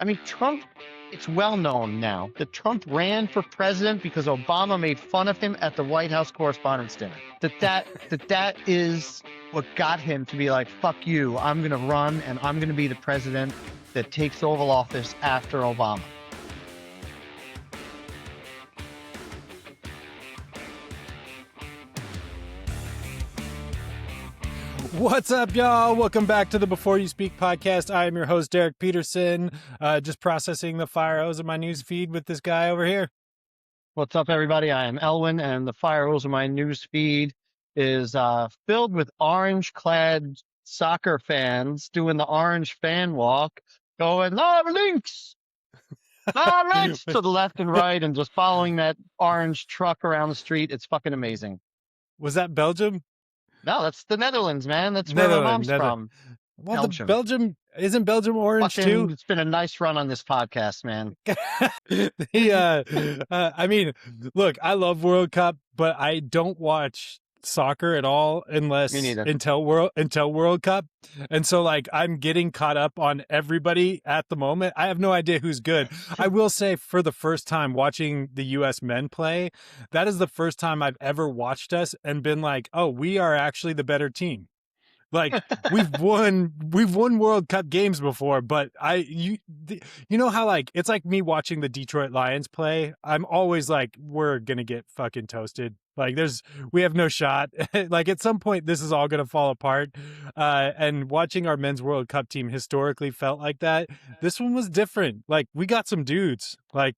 I mean, Trump, it's well known now that Trump ran for president because Obama made fun of him at the White House Correspondents' Dinner. That is what got him to be like, fuck you, I'm going to run and I'm going to be the president that takes the Oval Office after Obama. What's up, y'all? Welcome back to the Before You Speak podcast. I am your host, Derek Peterson, just processing the fire hose of my news feed with this guy over here. What's up, everybody? I am Elwin, and the fire hose of my news feed is filled with orange-clad soccer fans doing the orange fan walk, going, Lynx! Lynx! to the left and right, and just following that orange truck around the street. It's fucking amazing. Was that Belgium? No, that's the Netherlands, man. That's where my mom's from. Well, Belgium. Isn't Belgium orange too? It's been a nice run on this podcast, man. I mean, look, I love World Cup, but I don't watch soccer at all until World Cup. And so like I'm getting caught up on everybody at the moment. I have no idea who's good. I will say for the first time watching the US men play, that is the first time I've ever watched us and been like, oh, we are actually the better team. Like we've won World Cup games before, but you know how like it's like me watching the Detroit Lions play. I'm always like, we're gonna get fucking toasted. Like we have no shot. Like at some point this is all gonna fall apart. And watching our men's World Cup team historically felt like that. This one was different. Like we got some dudes. Like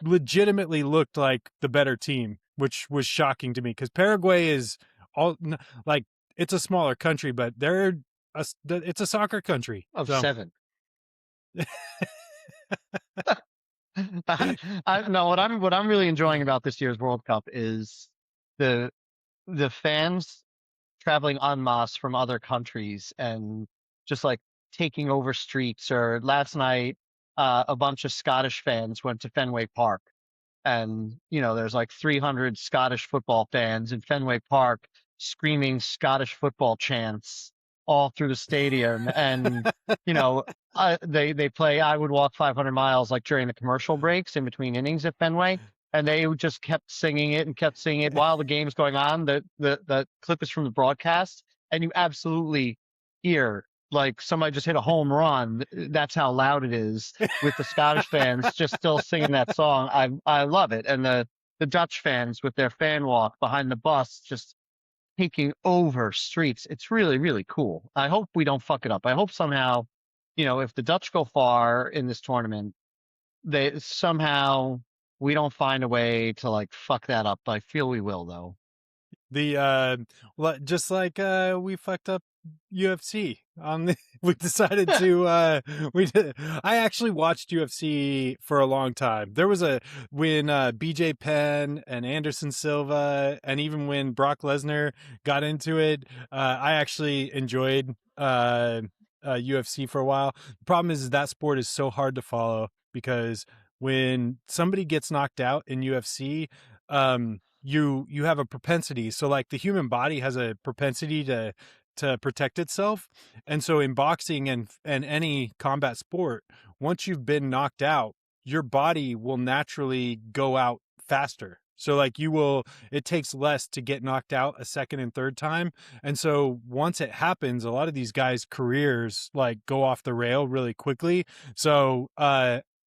legitimately looked like the better team, which was shocking to me because Paraguay is all like. It's a smaller country, but it's a soccer country. Of 7. No, what I'm really enjoying about this year's World Cup is the fans traveling en masse from other countries and just like taking over streets. Or last night, a bunch of Scottish fans went to Fenway Park, and there's like 300 Scottish football fans in Fenway Park screaming Scottish football chants all through the stadium. And they play I Would Walk 500 Miles like during the commercial breaks in between innings at Fenway, and they just kept singing it while the game's going on. The clip is from the broadcast, and you absolutely hear like somebody just hit a home run. That's how loud it is with the Scottish fans just still singing that song. I love it. And the Dutch fans with their fan walk behind the bus just taking over streets. It's really, really cool. I hope we don't fuck it up. I hope somehow, if the Dutch go far in this tournament, we don't find a way to like fuck that up. I feel we will, though. Just like we fucked up UFC we decided to I actually watched UFC for a long time. There was when BJ Penn and Anderson Silva, and even when Brock Lesnar got into it, I actually enjoyed UFC for a while. The problem is that sport is so hard to follow because when somebody gets knocked out in UFC, you have a propensity. So like the human body has a propensity to protect itself. And so in boxing and any combat sport, once you've been knocked out, your body will naturally go out faster. So like it takes less to get knocked out a second and third time. And so once it happens, a lot of these guys' careers like go off the rail really quickly. So,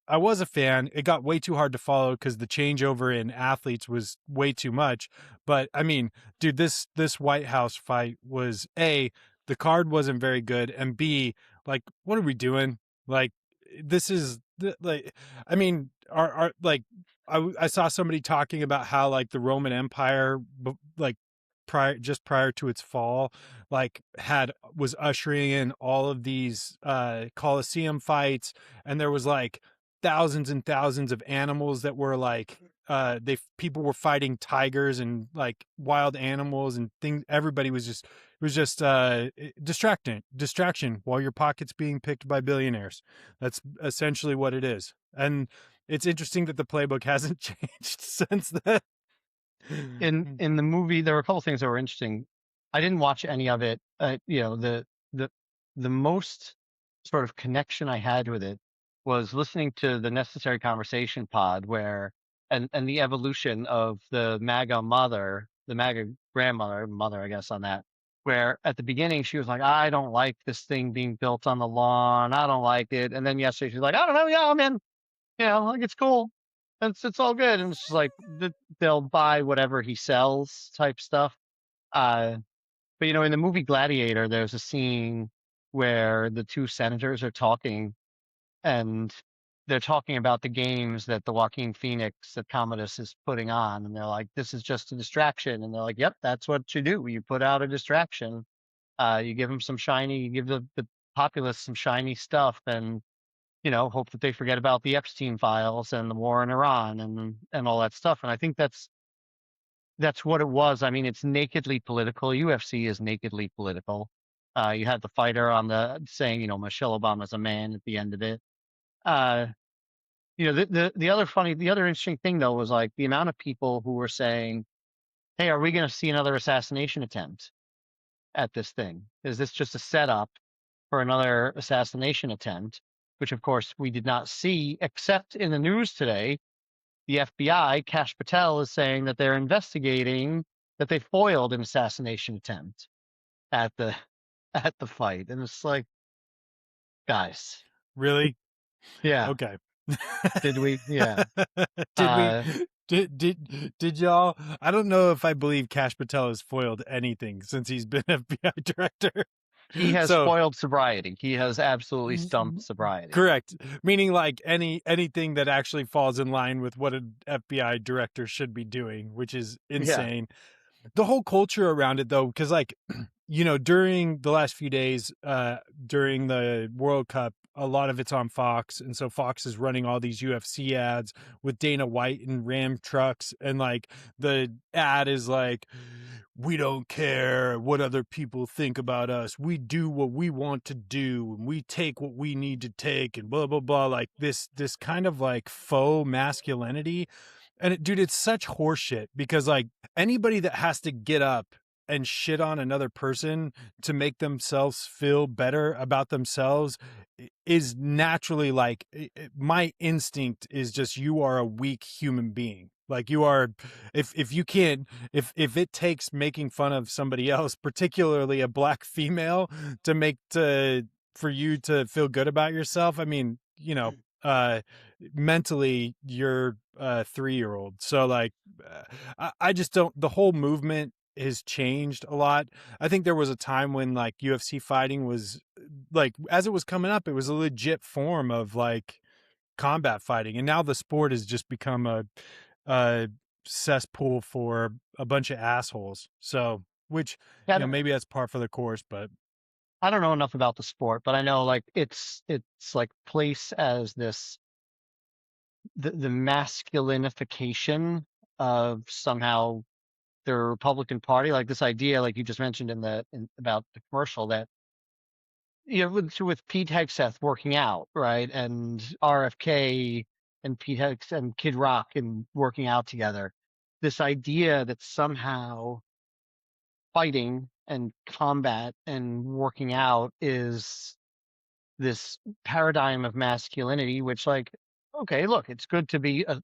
I was a fan. It got way too hard to follow because the changeover in athletes was way too much. But I mean, dude, this White House fight was the card wasn't very good, and B, like, what are we doing? Like, this is like, I mean, I saw somebody talking about how like the Roman Empire, like prior to its fall, like was ushering in all of these Colosseum fights, and there was like thousands and thousands of animals that were like people were fighting tigers and like wild animals and things. Everybody was just distraction while your pocket's being picked by billionaires. That's essentially what it is. And it's interesting that the playbook hasn't changed since then. In the movie, there were a couple things that were interesting. I didn't watch any of it. The most sort of connection I had with it was listening to the Necessary Conversation pod where and the evolution of the MAGA mother, the MAGA mother, I guess, on that, where at the beginning she was like, I don't like this thing being built on the lawn. I don't like it. And then yesterday she's like, I don't know, yeah, I'm in, like it's cool. It's all good. And it's just like they'll buy whatever he sells type stuff. Uh, but in the movie Gladiator, there's a scene where the two senators are talking, and they're talking about the games that the Joaquin Phoenix that Commodus is putting on, and they're like, "This is just a distraction," and they're like, "Yep, that's what you do. You put out a distraction. You give them some shiny, you give the populace some shiny stuff, and hope that they forget about the Epstein files and the war in Iran and all that stuff." And I think that's what it was. I mean, it's nakedly political. UFC is nakedly political. You had the fighter on the saying, Michelle Obama's a man at the end of it. Uh, the other interesting thing though was like the amount of people who were saying, "Hey, are we going to see another assassination attempt at this thing? Is this just a setup for another assassination attempt?" Which of course we did not see, except in the news today. The FBI, Kash Patel, is saying that they're investigating that they foiled an assassination attempt at the at the fight, and it's like, guys, Really? yeah, Okay. did we? Yeah, Did we? uh, Did y'all? I don't know if I believe Kash Patel has foiled anything since he's been FBI director. he has So foiled sobriety. He has absolutely stumped sobriety. correct, meaning like anything that actually falls in line with what an FBI director should be doing, which is Yeah, insane. The whole culture around it though, because like during the last few days during the World Cup, a lot of it's on Fox, and so Fox is running all these UFC ads with Dana White and Ram trucks, and like the ad is like, we don't care what other people think about us, we do what we want to do, and we take what we need to take, and blah blah blah, like this kind of like faux masculinity. And dude, it's such horseshit, because like anybody that has to get up and shit on another person to make themselves feel better about themselves is naturally like, my instinct is just, you are a weak human being. Like you are, if you can't, if it takes making fun of somebody else, particularly a black female, for you to feel good about yourself, I mean, mentally you're a 3-year-old. So like, I just don't, the whole movement has changed a lot. I think there was a time when like UFC fighting was like, as it was coming up, it was a legit form of like combat fighting, and now the sport has just become a cesspool for a bunch of assholes. So, which, yeah. maybe that's par for the course, but I don't know enough about the sport, but I know like it's like placed as the masculinification of somehow the Republican Party, like this idea, like you just mentioned about the commercial, that with Pete Hegseth working out, right, and RFK and Pete Hegseth and Kid Rock and working out together, this idea that somehow fighting and combat and working out is this paradigm of masculinity, which like, okay, look, it's good to be if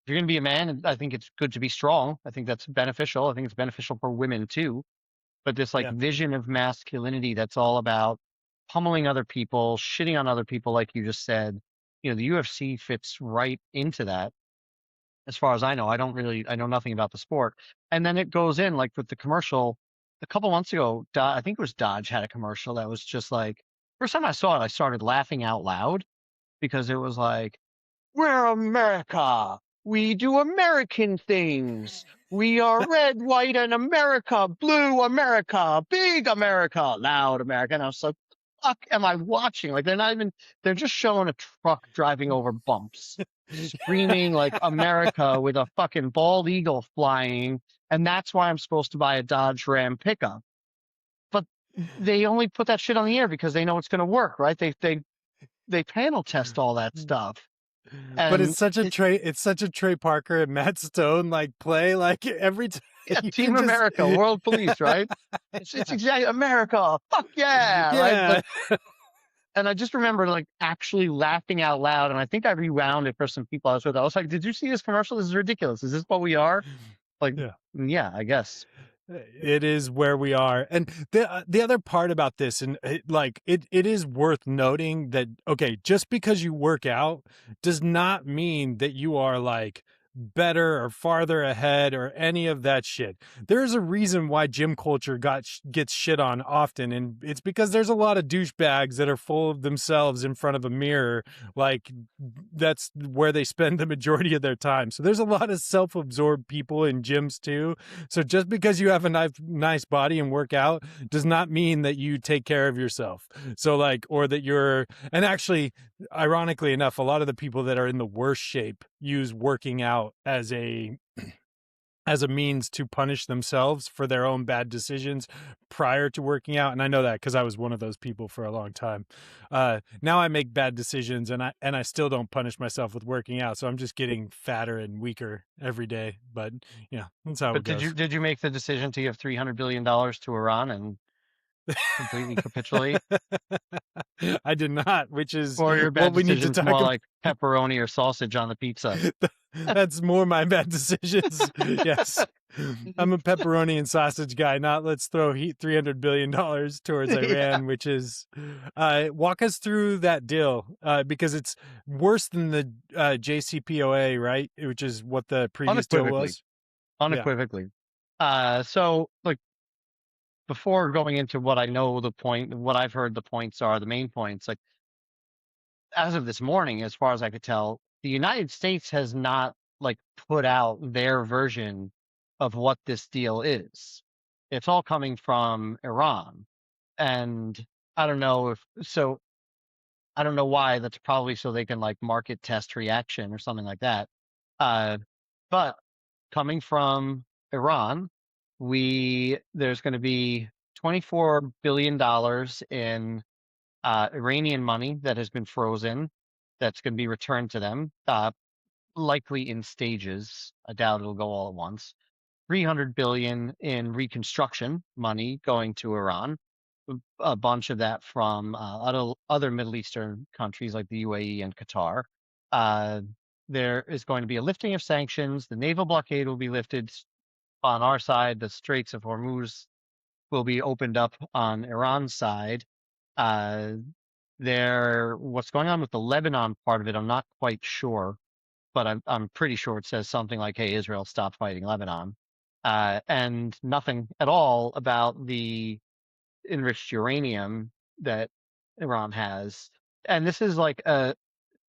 you're going to be a man, I think it's good to be strong. I think that's beneficial. I think it's beneficial for women too. But this like yeah. vision of masculinity that's all about pummeling other people, shitting on other people, like you just said, the UFC fits right into that. As far as I know, I know nothing about the sport. And then it goes in like with the commercial a couple months ago. I think it was Dodge had a commercial that was just like, first time I saw it, I started laughing out loud because it was like, we're America. We do American things. We are red, white, and America, blue America, big America, loud America. And I was like, fuck am I watching? Like they're just showing a truck driving over bumps, screaming like America with a fucking bald eagle flying. And that's why I'm supposed to buy a Dodge Ram pickup. But they only put that shit on the air because they know it's going to work, right? They panel test all that stuff. But And it's such a Trey Parker and Matt Stone like play, like every time yeah, you Team can just America, World Police, right? It's exactly America. Fuck yeah, right? yeah. But And I just remember like actually laughing out loud. And I think I rewound it for some people I was with. I was like, did you see this commercial? This is ridiculous. Is this what we are? Like, Yeah. yeah, I guess. It is where we are. And the other part about this, and it is worth noting that, okay, just because you work out does not mean that you are like better or farther ahead or any of that shit. There's a reason why gym culture gets shit on often, and it's because there's a lot of douchebags that are full of themselves in front of a mirror. Like, that's where they spend the majority of their time. So there's a lot of self-absorbed people in gyms too. So just because you have a nice body and work out does not mean that you take care of yourself. So like, or that you're, and actually, ironically enough, a lot of the people that are in the worst shape use working out as a means to punish themselves for their own bad decisions prior to working out. And I know that because I was one of those people for a long time. Now I make bad decisions, and I still don't punish myself with working out. So I'm just getting fatter and weaker every day. But yeah, that's how But it goes. did you make the decision to give $300 billion to Iran and completely capitulate? I did not, which is Or your what bad we need to decisions talk more about. like pepperoni or sausage on the pizza? That's more my bad decisions. Yes. I'm a pepperoni and sausage guy, not let's throw $300 billion towards Yeah. Iran, which is, walk us through that deal, because it's worse than the JCPOA, right? Which is what the previous deal Unequivocally. was. Yeah. Unequivocally. So like before going into what I know what I've heard the points are, the main points, like as of this morning, as far as I could tell, the United States has not like put out their version of what this deal is. It's all coming from Iran. And I don't know if so I don't know why. That's probably so they can like market test reaction or something like that. Uh, but coming from Iran, there's going to be $24 billion in Iranian money that has been frozen. That's going to be returned to them, likely in stages. I doubt it'll go all at once. 300 billion in reconstruction money going to Iran, a bunch of that from other Middle Eastern countries like the UAE and Qatar. Uh, there is going to be a lifting of sanctions. The naval blockade will be lifted on our side. The Straits of Hormuz will be opened up on Iran's side. Uh, what's going on with the Lebanon part of it, I'm not quite sure, but I'm pretty sure it says something like, "Hey, Israel, stop fighting Lebanon," and nothing at all about the enriched uranium that Iran has. And this is like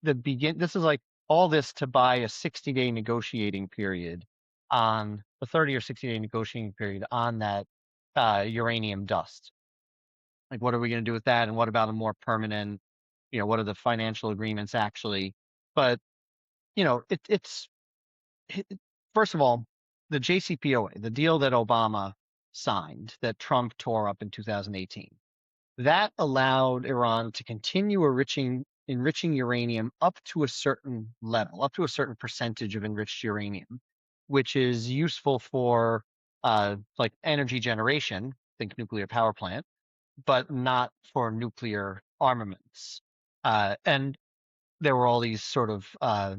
This is like all this to buy a 60-day negotiating period on a 30 or 60-day negotiating period on that uranium dust. Like, what are we going to do with that? And what about a more permanent? What are the financial agreements actually? But it, first of all, the JCPOA, the deal that Obama signed, that Trump tore up in 2018, that allowed Iran to continue enriching uranium up to a certain level, up to a certain percentage of enriched uranium, which is useful for like energy generation, think nuclear power plant, but not for nuclear armaments. And there were all these sort of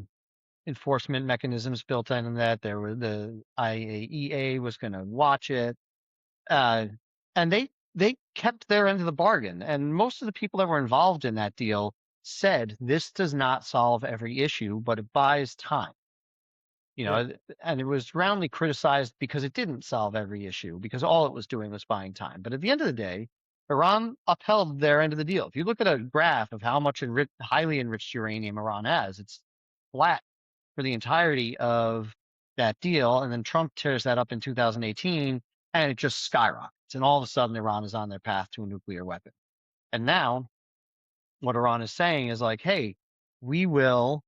enforcement mechanisms built in that. There were the IAEA was going to watch it, uh, and they kept their end of the bargain. And most of the people that were involved in that deal said this does not solve every issue, but it buys time. Yeah. And it was roundly criticized because it didn't solve every issue, because all it was doing was buying time. But at the end of the day, Iran upheld their end of the deal. If you look at a graph of how much highly enriched uranium Iran has, it's flat for the entirety of that deal. And then Trump tears that up in 2018 and it just skyrockets. And all of a sudden, Iran is on their path to a nuclear weapon. And now, what Iran is saying is like, hey, we will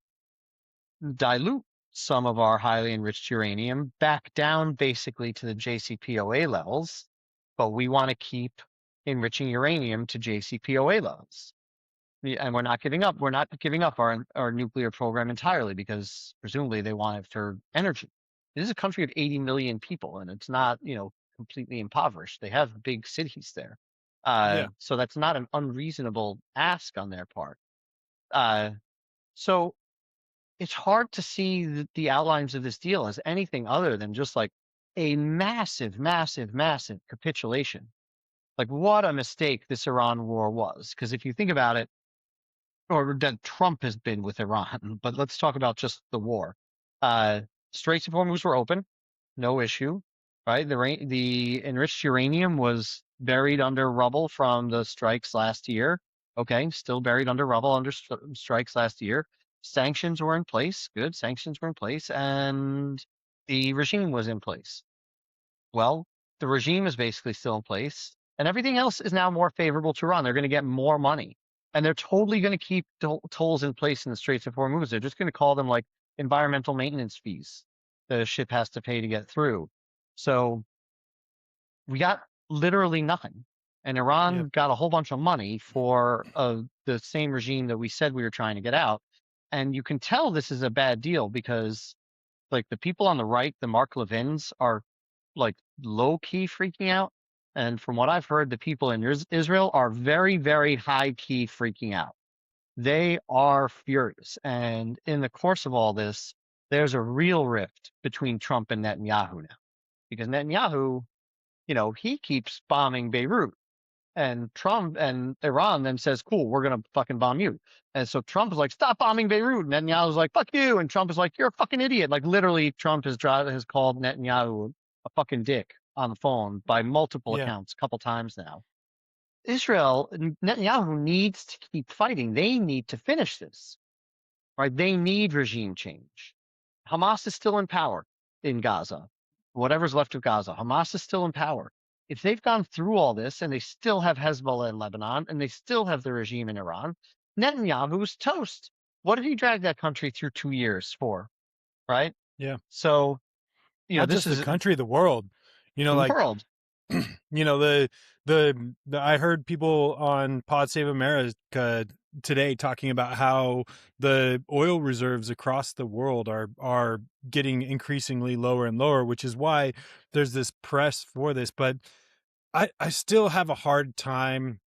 dilute some of our highly enriched uranium back down basically to the JCPOA levels, but we want to keep enriching uranium to JCPOA levels. And we're not giving up. We're not giving up our nuclear program entirely because presumably they want it for energy. This is a country of 80 million people, and it's not completely impoverished. They have big cities there. Yeah. So that's not an unreasonable ask on their part. Uh, so it's hard to see the outlines of this deal as anything other than just like a massive, massive, massive capitulation. Like what a mistake this Iran war was. Because if you think about it, or that Trump has been with Iran, but let's talk about just the war. Uh, Straits of Hormuz were open, no issue, right? The enriched uranium was buried under rubble from the strikes last year. Okay, still buried under rubble under strikes last year. Sanctions were in place, good. Sanctions were in place, and the regime was in place. Well, the regime is basically still in place, and everything else is now more favorable to Iran. They're going to get more money, and they're totally going to keep tolls in place in the Straits of Hormuz. They're just going to call them like environmental maintenance fees the ship has to pay to get through. So we got literally nothing, and Yeah. Iran got a whole bunch of money for the same regime that we said we were trying to get out. And you can tell this is a bad deal because like the people on the right, the Mark Levins, are like low key freaking out. And from what I've heard, the people in Israel are very, very high key freaking out. They are furious. And in the course of all this, there's a real rift between Trump and Netanyahu now because Netanyahu, he keeps bombing Beirut. And Trump and Iran then says, cool, we're going to fucking bomb you. And so Trump is like, stop bombing Beirut. And Netanyahu's like, fuck you. And Trump is like, you're a fucking idiot. Like literally Trump has called Netanyahu a fucking dick on the phone by multiple Yeah. accounts, a couple times now. Israel, Netanyahu needs to keep fighting. They need to finish this, right? They need regime change. Hamas is still in power in Gaza, whatever's left of Gaza. Hamas is still in power. If they've gone through all this and they still have Hezbollah in Lebanon and they still have the regime in Iran, Netanyahu's toast. What did he drag that country through 2 years for? Right? Yeah. So, Not this just the is country, the world. the Like world. the I heard people on Pod Save America today talking about how the oil reserves across the world are getting increasingly lower and lower, which is why there's this press for this. But I still have a hard time.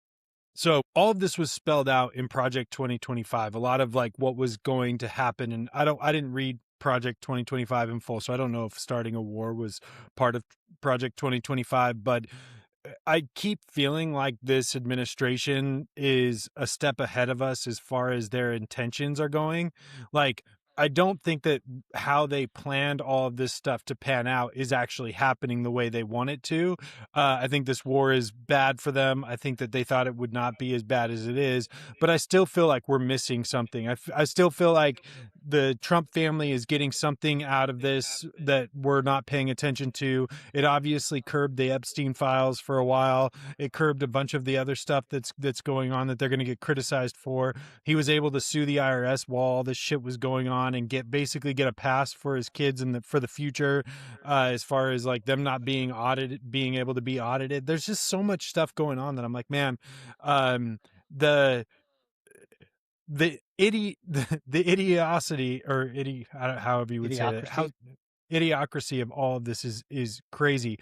So all of this was spelled out in Project 2025. A lot of like what was going to happen, and I didn't read Project 2025 in full, so I don't know if starting a war was part of Project 2025, but I keep feeling like this administration is a step ahead of us as far as their intentions are going. Like, I don't think that how they planned all of this stuff to pan out is actually happening the way they want it to. I think this war is bad for them. I think that they thought it would not be as bad as it is, but I still feel like we're missing something. I still feel like the Trump family is getting something out of this that we're not paying attention to. It obviously curbed the Epstein files for a while. It curbed a bunch of the other stuff that's going on that they're going to get criticized for. He was able to sue the IRS while all this shit was going on and basically get a pass for his kids and for the future, as far as like them not being audited, being able to be audited. There's just so much stuff going on that I'm like, man, the the idiocity or however you would say that, how Idiocracy. idiocracy of all of this is crazy.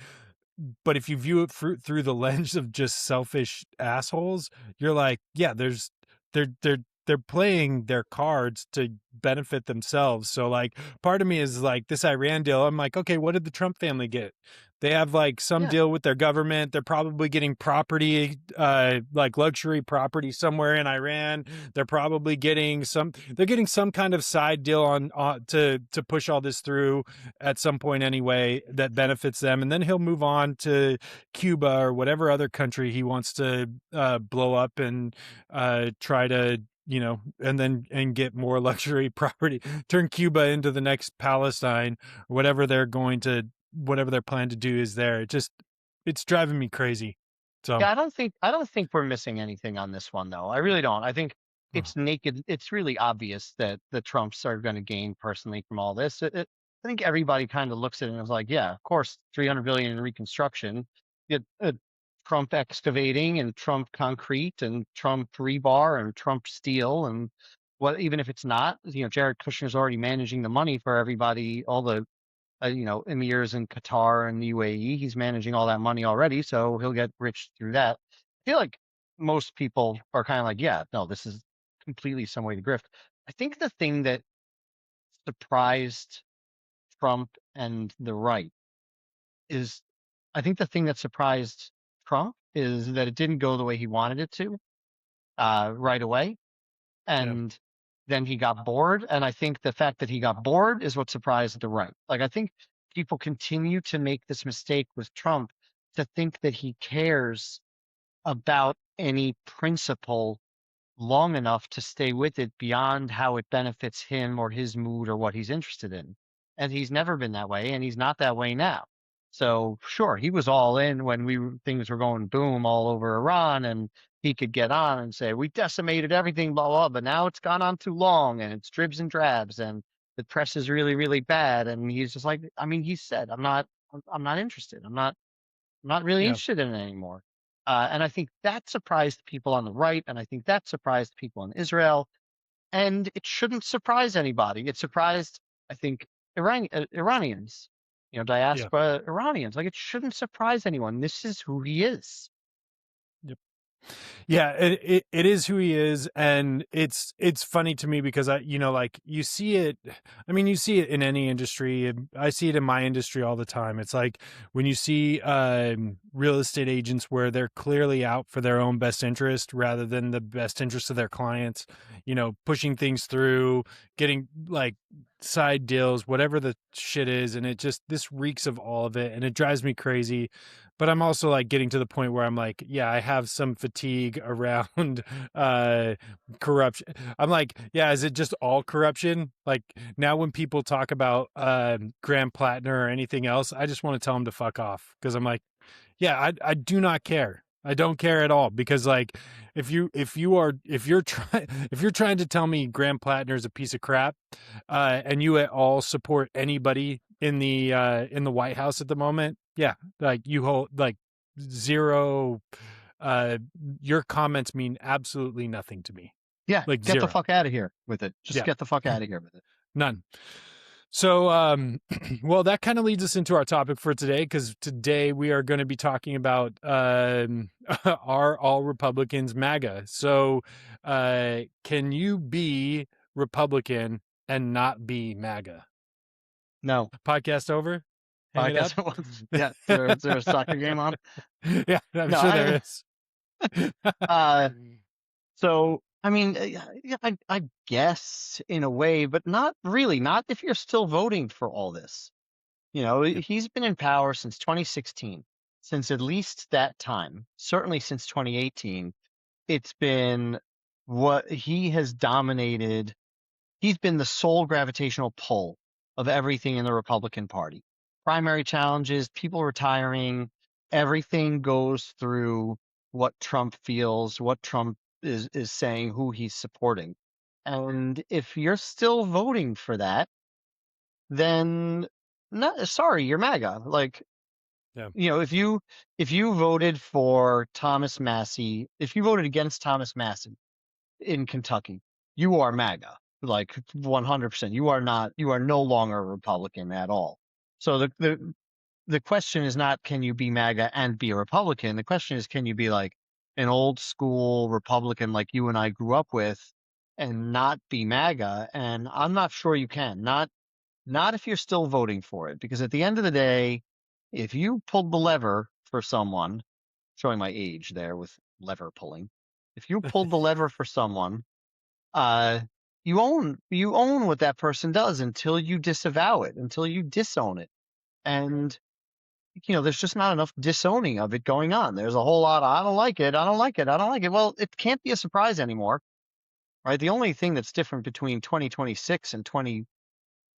But if you view it through the lens of just selfish assholes, you're like, yeah, they're playing their cards to benefit themselves. So like part of me is like this Iran deal. I'm like, okay, what did the Trump family get? They have like some Yeah. deal with their government. They're probably getting property, like luxury property somewhere in Iran. They're probably getting they're getting some kind of side deal on to push all this through at some point anyway that benefits them. And then he'll move on to Cuba or whatever other country he wants to blow up and try to and get more luxury property, turn Cuba into the next Palestine, whatever whatever their plan to do is there. It's driving me crazy. So, Yeah, I don't think we're missing anything on this one though. I really don't. I think it's naked. It's really obvious that the Trumps are going to gain personally from all this. I think everybody kind of looks at it and is like, yeah, of course, 300 billion in reconstruction, it, Trump excavating and Trump concrete and Trump rebar and Trump steel and what even if it's not, Jared Kushner's already managing the money for everybody, all the emirs in Qatar and the UAE. He's managing all that money already, so he'll get rich through that. I feel like most people are kind of like, yeah, no, this is completely some way to grift. I think the thing that surprised Trump and the right is, I think the thing that surprised Trump is that it didn't go the way he wanted it to right away. Yeah. And then he got bored. And I think the fact that he got bored is what surprised the right. Like, I think people continue to make this mistake with Trump to think that he cares about any principle long enough to stay with it beyond how it benefits him or his mood or what he's interested in. And he's never been that way, and he's not that way now. So sure, he was all in when things were going boom all over Iran, and he could get on and say we decimated everything, blah blah. But now it's gone on too long, and it's dribs and drabs, and the press is really really bad. And he's just like, I mean, he said, I'm not interested. I'm not really Yeah. interested in it anymore. And I think that surprised people on the right, and I think that surprised people in Israel. And it shouldn't surprise anybody. It surprised, I think, Iranians, Yeah. diaspora Iranians. Like, it shouldn't surprise anyone. This is who he is. Yep. Yeah, it is who he is, and it's funny to me because like you see it. I mean, you see it in any industry. And I see it in my industry all the time. It's like when you see real estate agents where they're clearly out for their own best interest rather than the best interest of their clients. Pushing things through, getting like side deals, whatever the shit is, and this reeks of all of it, and it drives me crazy. But I'm also like getting to the point where I'm like, yeah, I have some fatigue around corruption. I'm like, yeah, is it just all corruption? Like now when people talk about Graham Plattner or anything else, I just want to tell them to fuck off because I'm like, yeah, I do not care. I don't care at all because like if you're trying to tell me Graham Plattner is a piece of crap, and you at all support anybody in the White House at the moment, yeah, like you hold like zero. Your comments mean absolutely nothing to me, Yeah, like get the zero. fuck out of here with it. Just Yeah, get the fuck out of here with it. none. So, well, that kind of leads us into our topic for today, because today we are going to be talking about are all Republicans MAGA? So, can you be Republican and not be MAGA? No. Podcast over? Hang I it up? guess it was. Yeah. Is there a soccer game on? Yeah, I'm No, sure there is. uh, so, I mean, yeah, I guess in a way, but not really. Not if you're still voting for all this. Yep. He's been in power since 2016, since at least that time, certainly since 2018. It's been what he has dominated. He's been the sole gravitational pull of everything in the Republican Party. Primary challenges, people retiring, everything goes through what Trump feels, what Trump is saying, who he's supporting. And if you're still voting for that, then not sorry, you're MAGA. Like, Yeah. if you voted for Thomas Massey, if you voted against Thomas Massey in Kentucky, you are MAGA, like 100%. You are no longer a Republican at all. So the question is not, can you be MAGA and be a Republican? The question is, can you be like an old school Republican like you and I grew up with and not be MAGA? And I'm not sure you can. Not if you're still voting for it, because at the end of the day, if you pulled the lever for someone, showing my age there with lever pulling, if you pulled the lever for someone, uh, you own what that person does until you disavow it, until you disown it. And there's just not enough disowning of it going on. There's a whole lot of I don't like it, I don't like it, I don't like it. Well, it can't be a surprise anymore, right? The only thing that's different between 2026 and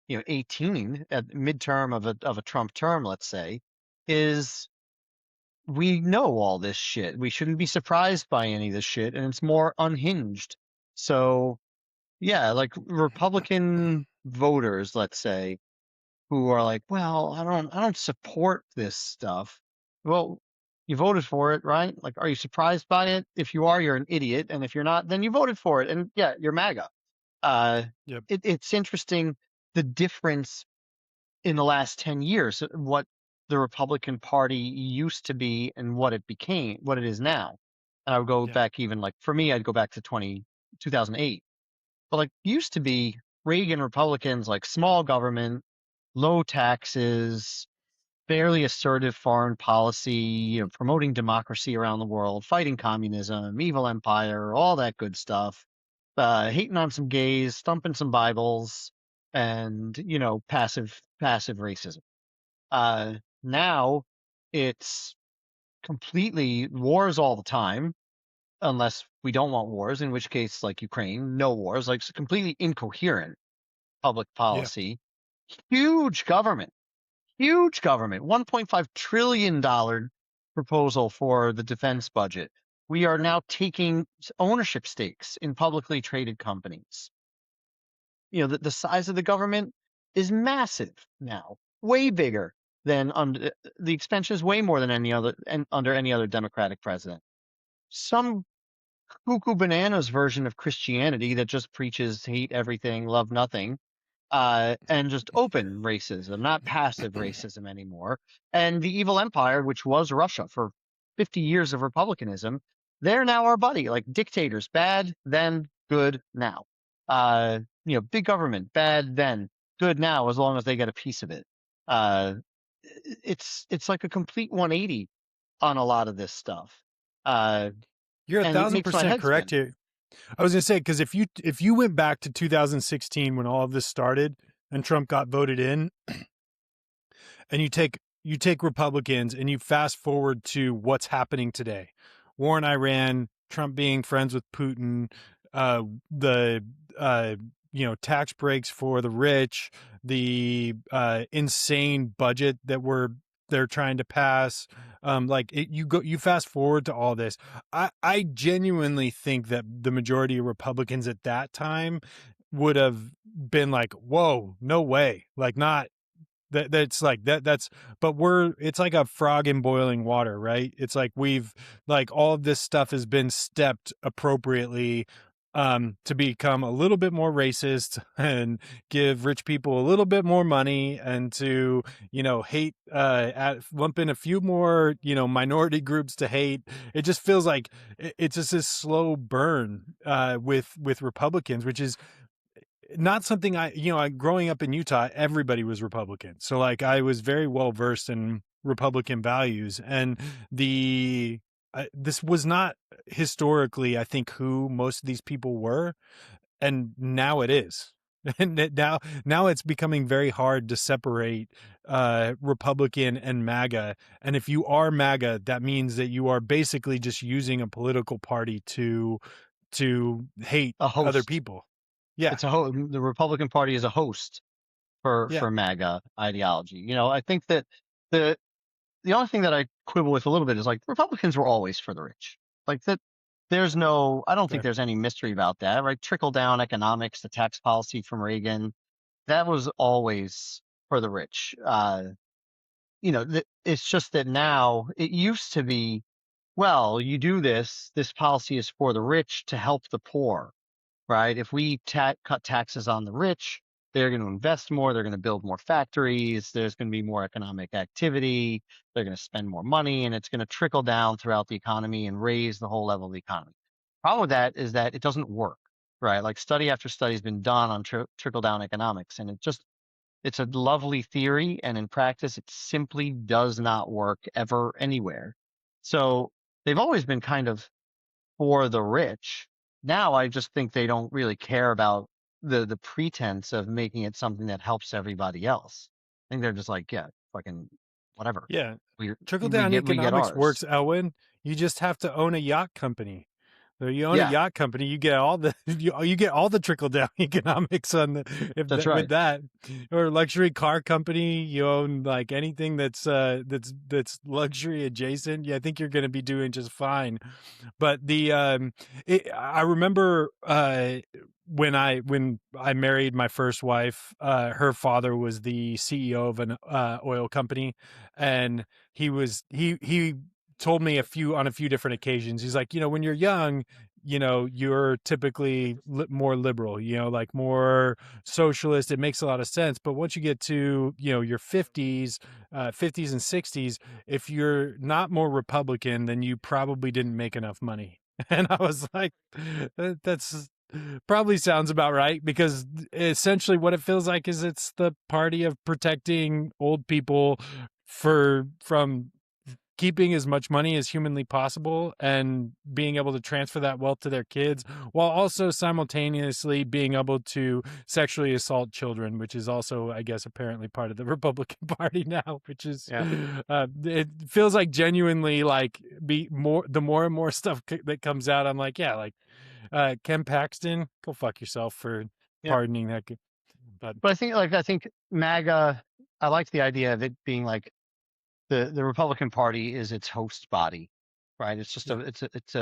18 at midterm of a Trump term, let's say, is we know all this shit. We shouldn't be surprised by any of this shit, and it's more unhinged. So yeah, like Republican voters, let's say, who are like, well, I don't support this stuff. Well, you voted for it, right? Like, are you surprised by it? If you are, you're an idiot, and if you're not, then you voted for it, and yeah, you're MAGA. Uh, Yep. it's interesting the difference in the last 10 years, what the Republican Party used to be and what it became, what it is now. And I would go Yeah. back even like for me, I'd go back to 2008. But like used to be Reagan Republicans, like small government, low taxes, fairly assertive foreign policy, promoting democracy around the world, fighting communism, evil empire, all that good stuff. Hating on some gays, thumping some Bibles, and passive racism. Now it's completely wars all the time, unless we don't want wars, in which case, like Ukraine, no wars, like it's completely incoherent public Yeah. policy. Huge government, huge government, $1.5 trillion proposal for the defense budget. We are now taking ownership stakes in publicly traded companies. The size of the government is massive now, way bigger than under the expansion is way more than any other and under any other Democratic president. Some cuckoo bananas version of Christianity that just preaches hate everything, love nothing, and just open racism, not passive racism anymore. And the evil empire, which was Russia for 50 years of republicanism, they're now our buddy. Like dictators, bad then, good now. Big government, bad then, good now, as long as they get a piece of it. Uh, it's like a complete 180 on a lot of this stuff. Uh, You're a and it thousand makes my percent head correct spin. here. I was gonna say, because if you went back to 2016 when all of this started and Trump got voted in, and you take Republicans and you fast forward to what's happening today, war in Iran, Trump being friends with Putin, the tax breaks for the rich, the insane budget that they're trying to pass. You fast forward to all this. I genuinely think that the majority of Republicans at that time would have been like, whoa, no way. Like not that's like that's but it's like a frog in boiling water, right? It's like we've like all of this stuff has been stepped appropriately to become a little bit more racist and give rich people a little bit more money and to hate lump in a few more minority groups to hate. It just feels like it's just this slow burn with Republicans, which is not something growing up in Utah, everybody was Republican. So like I was very well versed in Republican values, and this was not historically, I think, who most of these people were. And now it is. And now it's becoming very hard to separate Republican and MAGA. And if you are MAGA, that means that you are basically just using a political party to hate A other host. people. Yeah. The Republican Party is a host Yeah. for MAGA ideology. I think that the the only thing that I quibble with a little bit is like Republicans were always for the rich. Like that I don't think Sure. there's any mystery about that, right? Trickle down economics, the tax policy from Reagan, that was always for the rich. It's just that now it used to be, well, you do this policy is for the rich to help the poor, right? If we cut taxes on the rich, they're going to invest more. They're going to build more factories. There's going to be more economic activity. They're going to spend more money, and it's going to trickle down throughout the economy and raise the whole level of the economy. Problem with that is that it doesn't work, right? Like study after study has been done on trickle down economics, and it's a lovely theory, and in practice, it simply does not work ever anywhere. So they've always been kind of for the rich. Now I just think they don't really care about the pretense of making it something that helps everybody else. I think they're just like, yeah, fucking whatever. Yeah. We Trickle we down get economics ours. works, Elwin. You just have to own a yacht company. So you own a Yeah, yacht company, you get all the you get all the trickle down economics on that's with right. that. Or luxury car company, you own like anything that's luxury adjacent. Yeah, I think you're going to be doing just fine. But I remember when I married my first wife, her father was the CEO of an oil company, and he told me on a few different occasions. He's like, when you're young, you're typically more liberal, like more socialist. It makes a lot of sense. But once you get to, your 50s and 60s, if you're not more Republican, then you probably didn't make enough money. And I was like, that's probably sounds about right, because essentially what it feels like is it's the party of protecting old people from keeping as much money as humanly possible and being able to transfer that wealth to their kids, while also simultaneously being able to sexually assault children, which is also, I guess, apparently part of the Republican Party now, which is, Yeah. it feels like genuinely, like, the more and more stuff that comes out, I'm like, yeah, like, Ken Paxton, go fuck yourself for Yeah. pardoning that. But But I think MAGA, I like the idea of it being like the Republican Party is its host body, right? It's just yeah, it's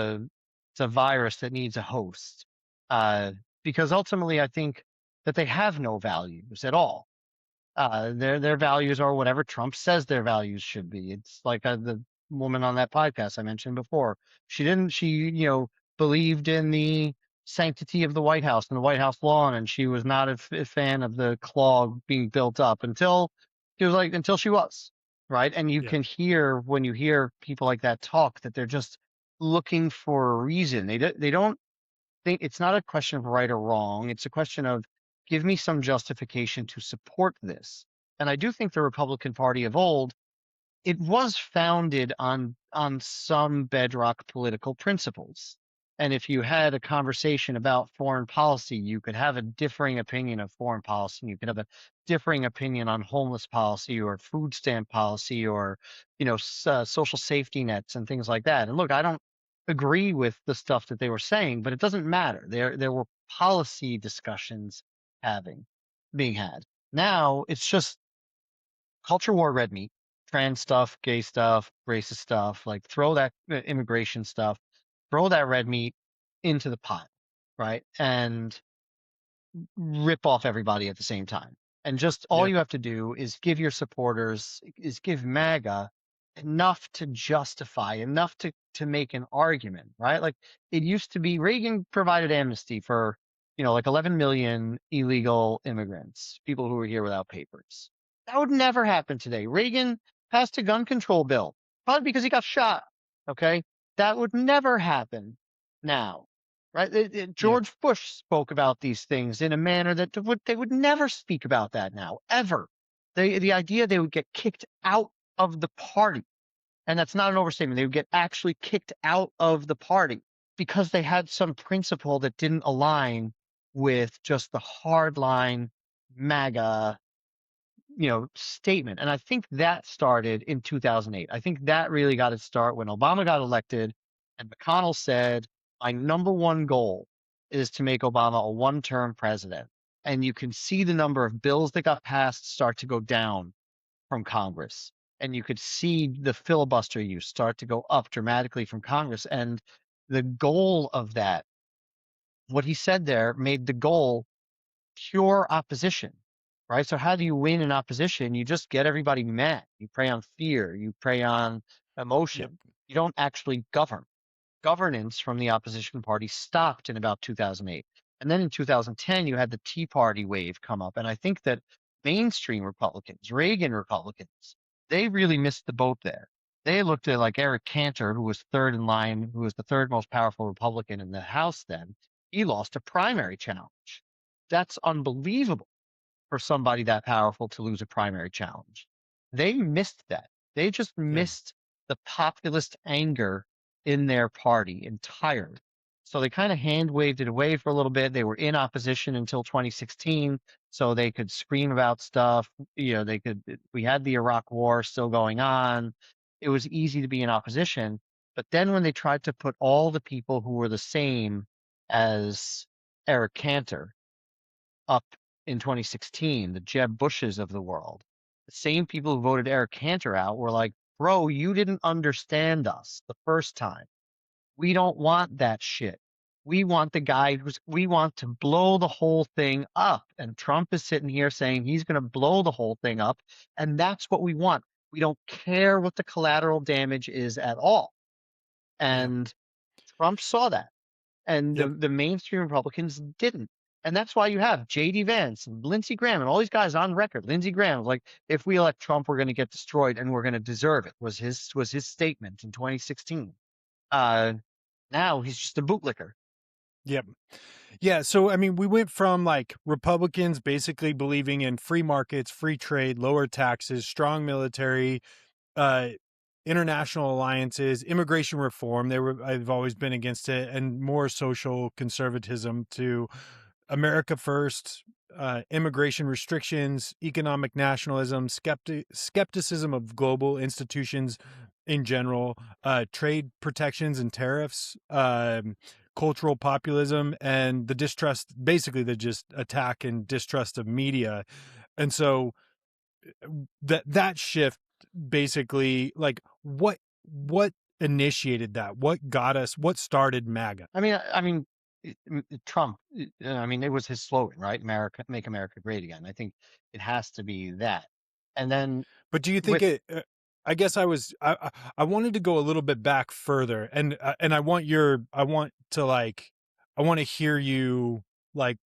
a virus that needs a host. Uh, because ultimately I think that they have no values at all. Their values are whatever Trump says their values should be. It's like the woman on that podcast I mentioned before. She believed in the sanctity of the White House and the White House lawn, and she was not a fan of the clog being built up until she was, right. And you yeah, can hear when you hear people like that talk that they're just looking for a reason. They don't think it's not a question of right or wrong. It's a question of give me some justification to support this. And I do think the Republican Party of old, it was founded on some bedrock political principles. And if you had a conversation about foreign policy, you could have a differing opinion of foreign policy. You could have a differing opinion on homeless policy or food stamp policy or, social safety nets and things like that. And look, I don't agree with the stuff that they were saying, but it doesn't matter. There were policy discussions having being had. Now it's just culture war red meat, trans stuff, gay stuff, racist stuff, like throw that immigration stuff, throw that red meat into the pot, right? And rip off everybody at the same time. And just all yeah, you have to do is give your supporters, is give MAGA enough to justify, enough to make an argument, right? Like it used to be Reagan provided amnesty for, like 11 million illegal immigrants, people who were here without papers. That would never happen today. Reagan passed a gun control bill, probably because he got shot. Okay. That would never happen now, right? yeah, George Bush spoke about these things in a manner that they would never speak about that now, ever. The idea they would get kicked out of the party, and that's not an overstatement. They would get actually kicked out of the party because they had some principle that didn't align with just the hardline MAGA statement. And I think that started in 2008. I think that really got its start when Obama got elected and McConnell said, my number one goal is to make Obama a one-term president. And you can see the number of bills that got passed start to go down from Congress. And you could see the filibuster use start to go up dramatically from Congress. And the goal of that, what he said there, made the goal pure opposition, right? So how do you win in opposition? You just get everybody mad. You prey on fear. You prey on yep, emotion. You don't actually govern. Governance from the opposition party stopped in about 2008. And then in 2010, you had the Tea Party wave come up. And I think that mainstream Republicans, Reagan Republicans, they really missed the boat there. They looked at like Eric Cantor, who was third in line, who was the third most powerful Republican in the House then. He lost a primary challenge. That's unbelievable for somebody that powerful to lose a primary challenge. They missed that. They just yeah, missed the populist anger in their party entirely. So they kind of hand waved it away for a little bit. They were in opposition until 2016, so they could scream about stuff. We had the Iraq war still going on. It was easy to be in opposition. But then when they tried to put all the people who were the same as Eric Cantor up in 2016, the Jeb Bushes of the world, the same people who voted Eric Cantor out were like, bro, you didn't understand us the first time. We don't want that shit. We want we want to blow the whole thing up. And Trump is sitting here saying he's going to blow the whole thing up. And that's what we want. We don't care what the collateral damage is at all. yeah, And Trump saw that. and Yep. the mainstream Republicans didn't. And that's why you have J.D. Vance and Lindsey Graham and all these guys on record. Lindsey Graham was like, "If we elect Trump, we're going to get destroyed, and we're going to deserve it." Was his statement in 2016. Uh, Now he's just a bootlicker. Yep. Yeah, so I mean, we went from like Republicans basically believing in free markets, free trade, lower taxes, strong military, uh, international alliances, immigration reform. I've always been against it, and more social conservatism to America first, immigration restrictions, economic nationalism, skepticism of global institutions in general, trade protections and tariffs, cultural populism, and the distrust, basically the just attack and distrust of media. And so that shift basically, like, what initiated that? What got us? What started MAGA? I mean, Trump. I mean, it was his slogan, right? America, make America great again. I think it has to be that. And then But do you think with it? I guess I wanted to go a little bit back further, and I want to like I want to hear you like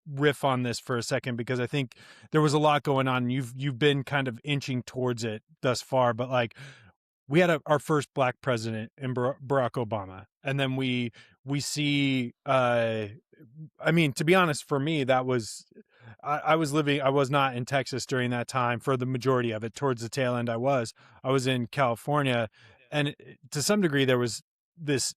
riff on this for a second, because I think there was a lot going on. You've been kind of inching towards it thus far, but like we had our first black president in Barack Obama, and then we see. I mean, to be honest, for me, that was I was living. I was not in Texas during that time for the majority of it. Towards the tail end, I was in California, and to some degree, there was this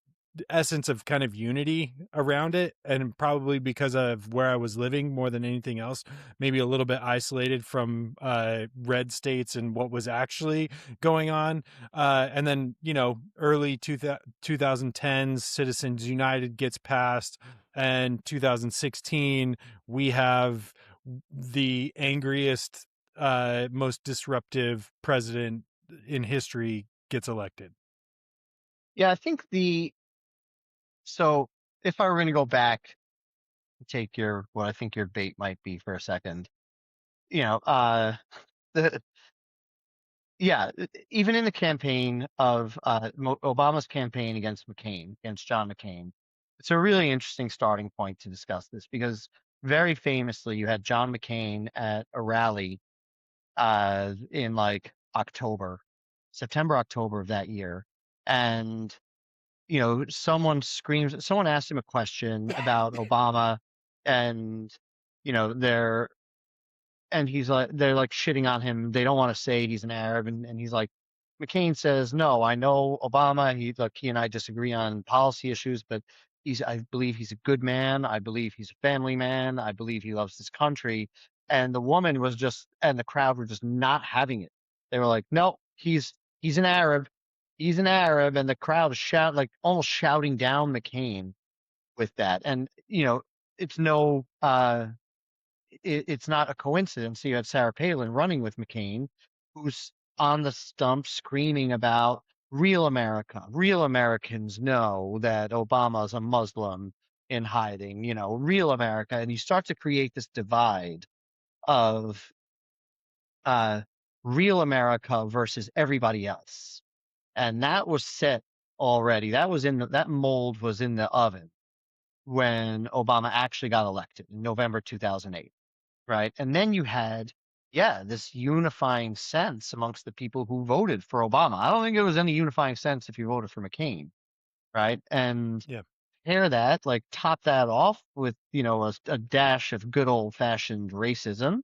essence of kind of unity around it, and probably because of where I was living more than anything else, maybe a little bit isolated from red states and what was actually going on. And then, early 2010s, Citizens United gets passed, and 2016 we have the angriest, most disruptive president in history gets elected. Yeah, I think the so if I were going to go back, take your what I think your bait might be for a second, you know, the yeah, even in the campaign of Obama's campaign against McCain, against John McCain, it's a really interesting starting point to discuss this because very famously you had John McCain at a rally in like September, October of that year, and someone asked him a question about Obama, and they're and they're like shitting on him. They don't want to say he's an Arab, and he's like, McCain says, "No, I know Obama. He and I disagree on policy issues, but I believe he's a good man. I believe he's a family man. I believe he loves this country." And the crowd were just not having it. They were like, "No, he's an Arab. He's an Arab," and the crowd like almost shouting down McCain with that. And it's no it's not a coincidence. You had Sarah Palin running with McCain, who's on the stump screaming about real America. Real Americans know that Obama's a Muslim in hiding, real America. And you start to create this divide of uh, real America versus everybody else. And that was set already. That mold was in the oven when Obama actually got elected in November 2008. Right. And then you had, yeah, this unifying sense amongst the people who voted for Obama. I don't think there was any unifying sense if you voted for McCain. Right. And Yeah. top that off with, a dash of good old fashioned racism,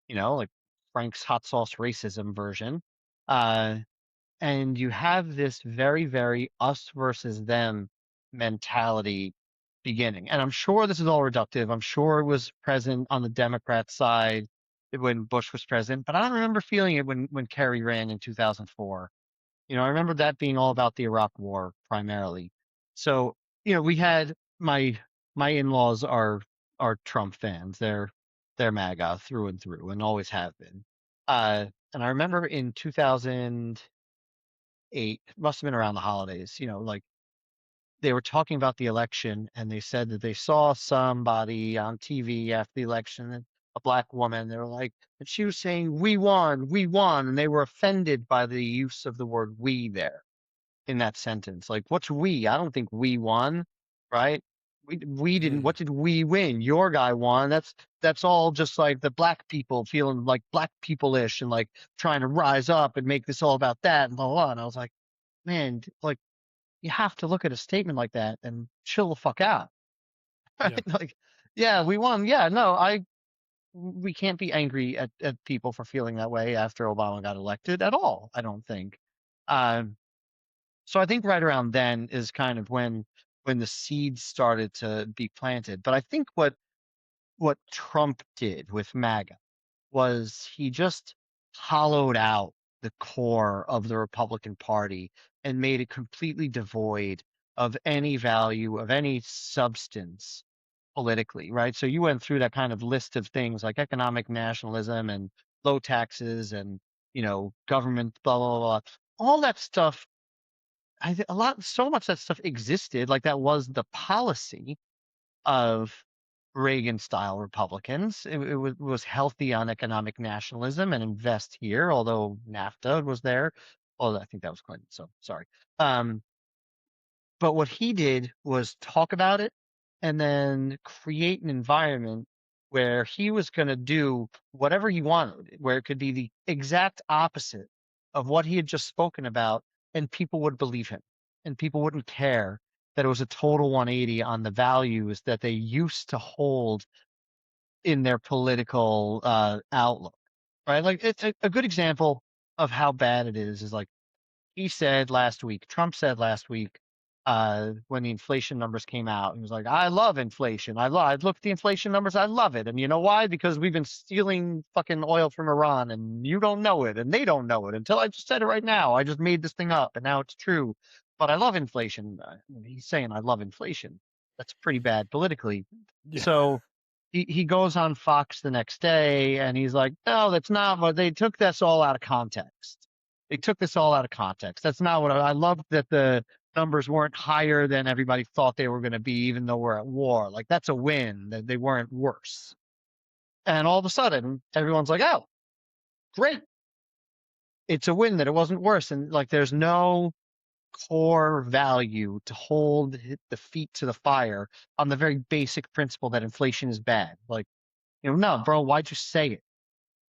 like Frank's hot sauce racism version. Uh, and you have this very, very us versus them mentality beginning. And I'm sure this is all reductive. I'm sure it was present on the Democrat side when Bush was president, but I don't remember feeling it when Kerry ran in 2004. I remember that being all about the Iraq War primarily. So, we had my in-laws are Trump fans. They're MAGA through and through and always have been. And I remember in 2008, must have been around the holidays, like they were talking about the election and they said that they saw somebody on TV after the election, a black woman. They were like, and she was saying, we won. And they were offended by the use of the word we there in that sentence. Like, what's we? I don't think we won. right? We didn't. What did we win? Your guy won. That's all just like the black people feeling like black people-ish and like trying to rise up and make this all about that and blah blah. And I was like, man, like you have to look at a statement like that and chill the fuck out. Yeah. Right? Like, yeah, we won. Yeah, no, we can't be angry at people for feeling that way after Obama got elected at all, I don't think. Um, so I think right around then is kind of when the seeds started to be planted. But I think what Trump did with MAGA was he just hollowed out the core of the Republican Party and made it completely devoid of any value, of any substance politically, right? So you went through that kind of list of things like economic nationalism and low taxes and, government, blah, blah, blah. All that stuff, so much that stuff existed, like that was the policy of Reagan style Republicans. It was healthy on economic nationalism and invest here, although NAFTA was there. Oh, I think that was Clinton. So sorry. Um, but what he did was talk about it and then create an environment where he was going to do whatever he wanted, where it could be the exact opposite of what he had just spoken about, and people would believe him. And people wouldn't care that it was a total 180 on the values that they used to hold in their political outlook. Right? Like it's a good example of how bad it is like Trump said last week, when the inflation numbers came out, he was like, I love inflation. I looked at the inflation numbers. I love it. And you know why? Because we've been stealing fucking oil from Iran and you don't know it and they don't know it until I just said it right now. I just made this thing up and now it's true. But I love inflation. He's saying I love inflation. That's pretty bad politically. Yeah. So he goes on Fox the next day and he's like, no, that's not what they took this all out of context. They took this all out of context. That's not what I love that the numbers weren't higher than everybody thought they were going to be, even though we're at war. Like that's a win that they weren't worse. And all of a sudden everyone's like, oh, great. It's a win that it wasn't worse. And like, there's no core value to hold the feet to the fire on the very basic principle that inflation is bad. Like, no, bro, why'd you say it?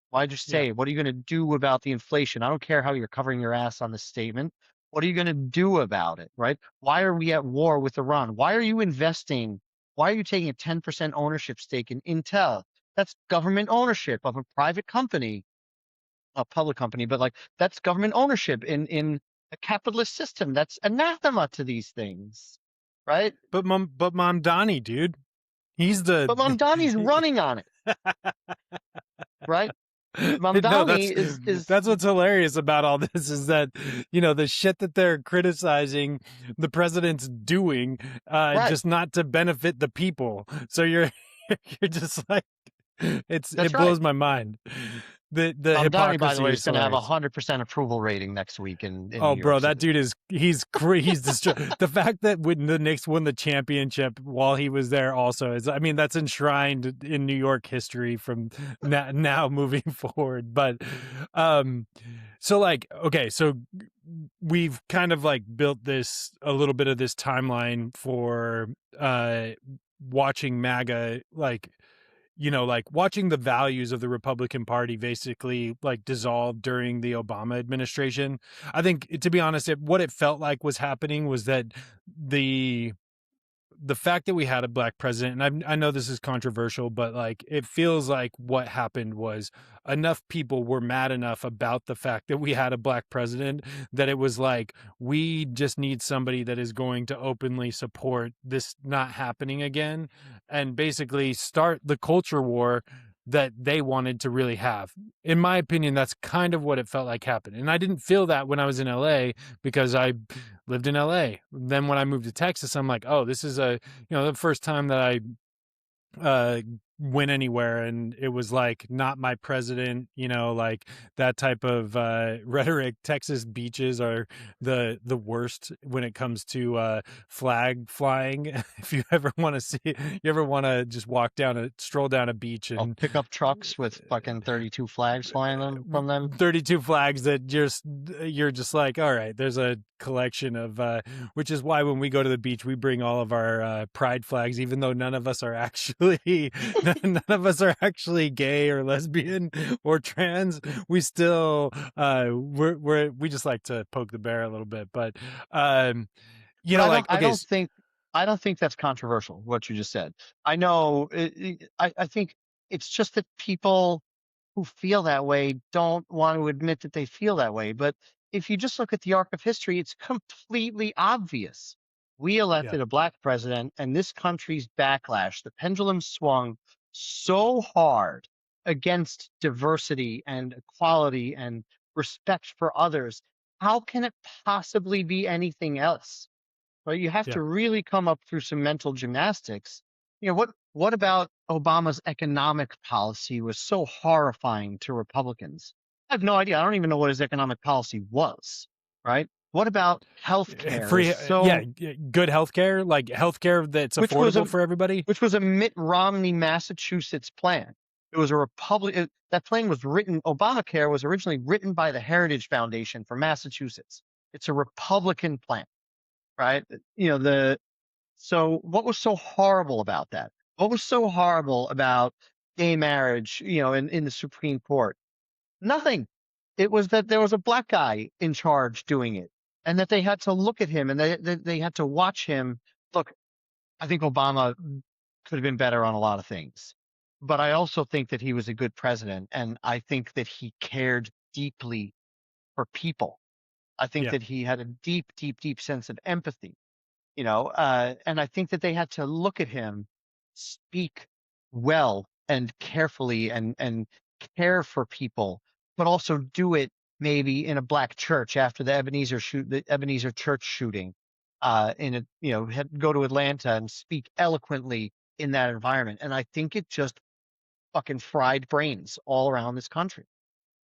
Why'd you Yeah. say it? What are you going to do about the inflation? I don't care how you're covering your ass on this statement. What are you going to do about it, right? Why are we at war with Iran? Why are you investing? Why are you taking a 10% ownership stake in Intel? That's government ownership of a private company, a public company, but like that's government ownership in a capitalist system. That's anathema to these things, right? But Mamdani, dude, he's the But Mamdani's running on it, right? no, Mamdani is that's what's hilarious about all this is that the shit that they're criticizing the president's doing, right. just not to benefit the people. So you're you're just like it That's right. blows my mind. The Mamdani, by the hypocrisy way, is is going to have hilarious. 100% approval rating next week in Oh, New York bro, that City. dude he's destroyed. The fact that when the Knicks won the championship while he was there also is, I mean, that's enshrined in New York history from now moving forward. But, so like, okay, so we've kind of like built a little bit of this timeline for, watching MAGA, like, like watching the values of the Republican Party basically like dissolve during the Obama administration. I think, to be honest, what it felt like was happening was that the fact that we had a black president, and I know this is controversial, but like it feels like what happened was enough people were mad enough about the fact that we had a black president that it was like, we just need somebody that is going to openly support this not happening again and basically start the culture war that they wanted to really have. In my opinion, that's kind of what it felt like happened. And I didn't feel that when I was in LA because I lived in LA. Then when I moved to Texas, I'm like, oh, this is the first time that I went anywhere, and it was like, not my president, like that type of rhetoric. Texas beaches are the worst when it comes to flag flying. If you ever want to just stroll down a beach I'll and pick up trucks with fucking 32 flags flying from them. 32 flags that you're just like, all right, there's a collection of which is why when we go to the beach we bring all of our pride flags, even though none of us are actually none of us are actually gay or lesbian or trans. We still we just like to poke the bear a little bit, but But like, okay. I don't think that's controversial, what you just said. I know, I think it's just that people who feel that way don't want to admit that they feel that way. But if you just look at the arc of history, it's completely obvious. We Yeah, elected a black president, and this country's backlash, the pendulum swung so hard against diversity and equality and respect for others. How can it possibly be anything else? Right? You have yeah, to really come up through some mental gymnastics. What about Obama's economic policy was so horrifying to Republicans? I have no idea. I don't even know what his economic policy was, right? What about health care is free, yeah, so good healthcare, like healthcare that's which was affordable a for everybody. which was a Mitt Romney Massachusetts plan. It was a that plan was written Obamacare was originally written by the Heritage Foundation for Massachusetts. It's a Republican plan, right? The So what was so horrible about that? What was so horrible about gay marriage, in the Supreme Court? Nothing. It was that there was a black guy in charge doing it and that they had to look at him and they had to watch him. Look, I think Obama could have been better on a lot of things, but I also think that he was a good president. And I think that he cared deeply for people. I think Yeah, that he had a deep, deep, deep sense of empathy, and I think that they had to look at him speak well and carefully and care for people, but also do it maybe in a black church after the Ebenezer church shooting. In a go to Atlanta and speak eloquently in that environment, and I think it just fucking fried brains all around this country,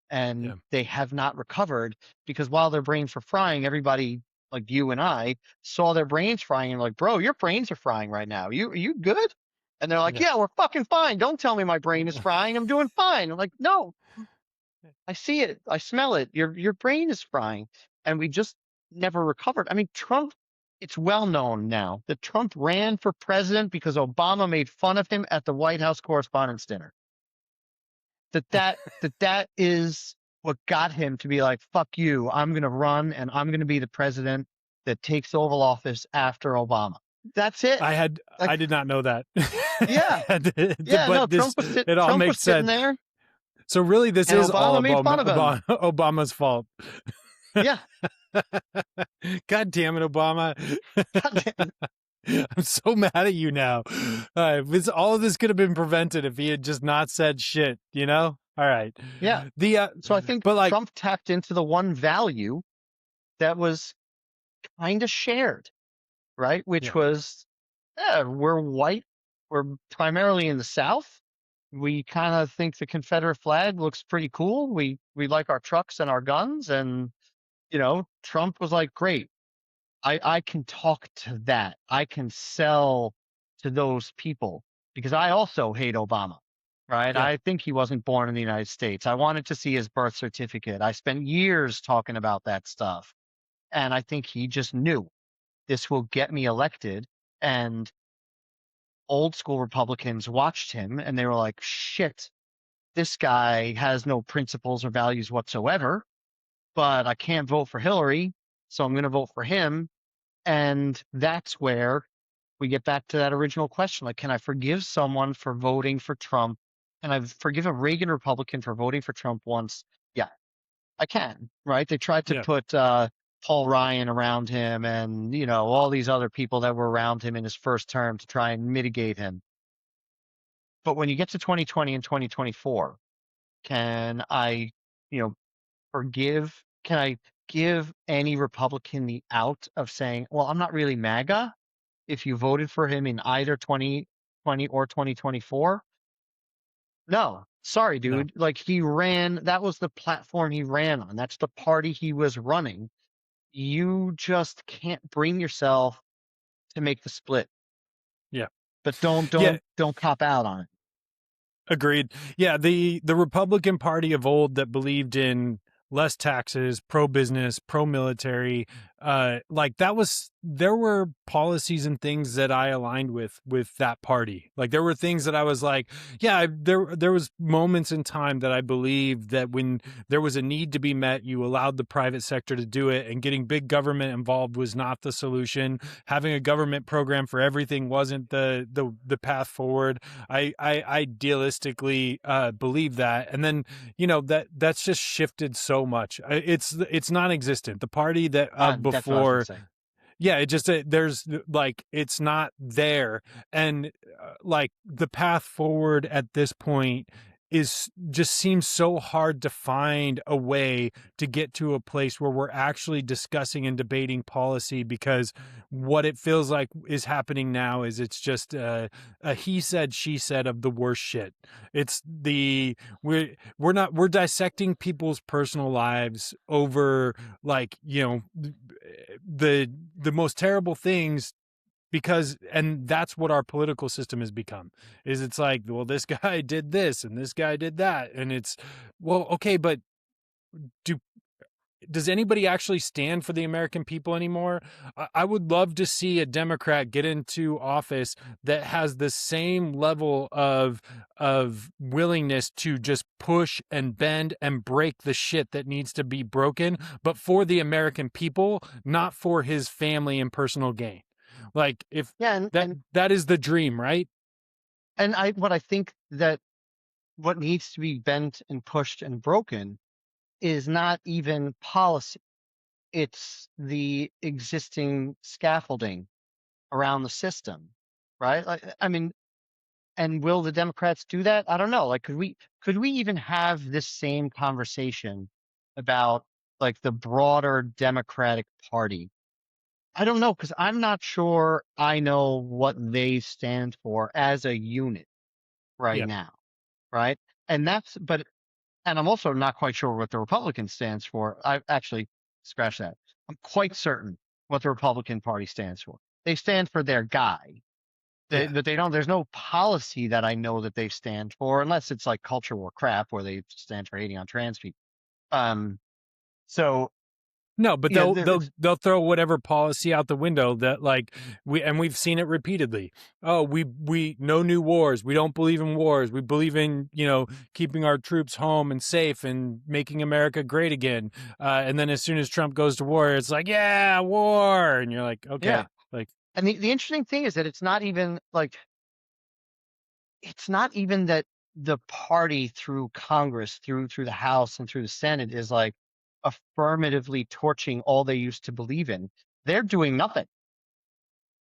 and yeah, they have not recovered because while their brains were frying, everybody like you and I saw their brains frying and like, bro, your brains are frying right now. Are you good? And they're like, yeah. yeah, we're fucking fine. Don't tell me my brain is frying. I'm doing fine. I'm like, no, I see it. I smell it. Your brain is frying. And we just never recovered. I mean, Trump, it's well known now that Trump ran for president because Obama made fun of him at the White House Correspondents' Dinner. That is what got him to be like, fuck you, I'm going to run and I'm going to be the president that takes the Oval Office after Obama. That's it. I Like, did not know that. yeah, yeah, no, But it all Trump was makes sitting sense. there So really, this and is Obama all made fun of him. Obama's fault. Yeah. God damn it, Obama. God I'm so mad at you now. All of this could have been prevented if he had just not said shit, All right. yeah. The So I think But like, Trump tapped into the one value that was kind of shared, right? Which yeah, was, yeah, we're white. We're primarily in the South. We kind of think the Confederate flag looks pretty cool. We like our trucks and our guns, and Trump was like, "Great, I can talk to that. I can sell to those people because I also hate Obama." Right? yeah, I think he wasn't born in the United States. I wanted to see his birth certificate. I spent years talking about that stuff, and I think he just knew this will get me elected. And old school Republicans watched him and they were like, shit, this guy has no principles or values whatsoever, but I can't vote for Hillary, so I'm going to vote for him. And that's where we get back to that original question. Like, can I forgive someone for voting for Trump? And I've forgive a Reagan Republican for voting for Trump once. Yeah, I can, right? They tried to yeah, put Paul Ryan around him and, all these other people that were around him in his first term to try and mitigate him. But when you get to 2020 and 2024, can I, you know, can I give any Republican the out of saying, well, I'm not really MAGA if you voted for him in either 2020 or 2024? No, sorry, No. dude. Like he ran, that was the platform he ran on. That's the party he was running. You just can't bring yourself to make the split, Yeah. but don't Yeah. don't don't cop out on it. Agreed. Yeah, the Republican Party of old that believed in less taxes, pro business, pro military, like that was there were policies and things that I aligned with that party. Like there were things that I was like, yeah, there was moments in time that I believed that when there was a need to be met, you allowed the private sector to do it, and getting big government involved was not the solution. Having a government program for everything wasn't the path forward. I idealistically believe that, and then that's just shifted so much. It's non-existent. The party that That's what I was gonna before, say. yeah, it just there's like it's not there, and like the path forward at this point is just seems so hard to find a way to get to a place where we're actually discussing and debating policy, because what it feels like is happening now is it's just a he said she said of the worst shit. It's the we're dissecting people's personal lives over, like, the most terrible things, because and that's what our political system has become. Is it's like, well, this guy did this and this guy did that, and it's, well, okay, but do does anybody actually stand for the American people anymore? I would love to see a Democrat get into office that has the same level of willingness to just push and bend and break the shit that needs to be broken, but for the American people, not for his family and personal gain. Like, if Yeah, that is the dream, right? and I what I think that what needs to be bent and pushed and broken is not even policy. It's the existing scaffolding around the system, right? Like, I mean, and will the Democrats do that? I don't know. Like, could we even have this same conversation about like the broader Democratic Party? I don't know, because I'm not sure I know what they stand for as a unit right Yeah. now, right? And that's but and I'm also not quite sure what the Republican stands for. I actually scratch that. I'm quite certain what the Republican Party stands for. They stand for their guy. Yeah. But they don't. There's no policy that I know that they stand for, unless it's like culture war crap, where they stand for hating on trans people. Um. So No, but yeah, they'll throw whatever policy out the window that, like, we've seen it repeatedly. Oh, we no new wars. We don't believe in wars. We believe in, keeping our troops home and safe and making America great again. And then as soon as Trump goes to war, it's like, yeah, war, and you're like, yeah. okay, like, And the interesting thing is that it's not even that the party through Congress, through the House and through the Senate is like affirmatively torching all they used to believe in. They're doing nothing,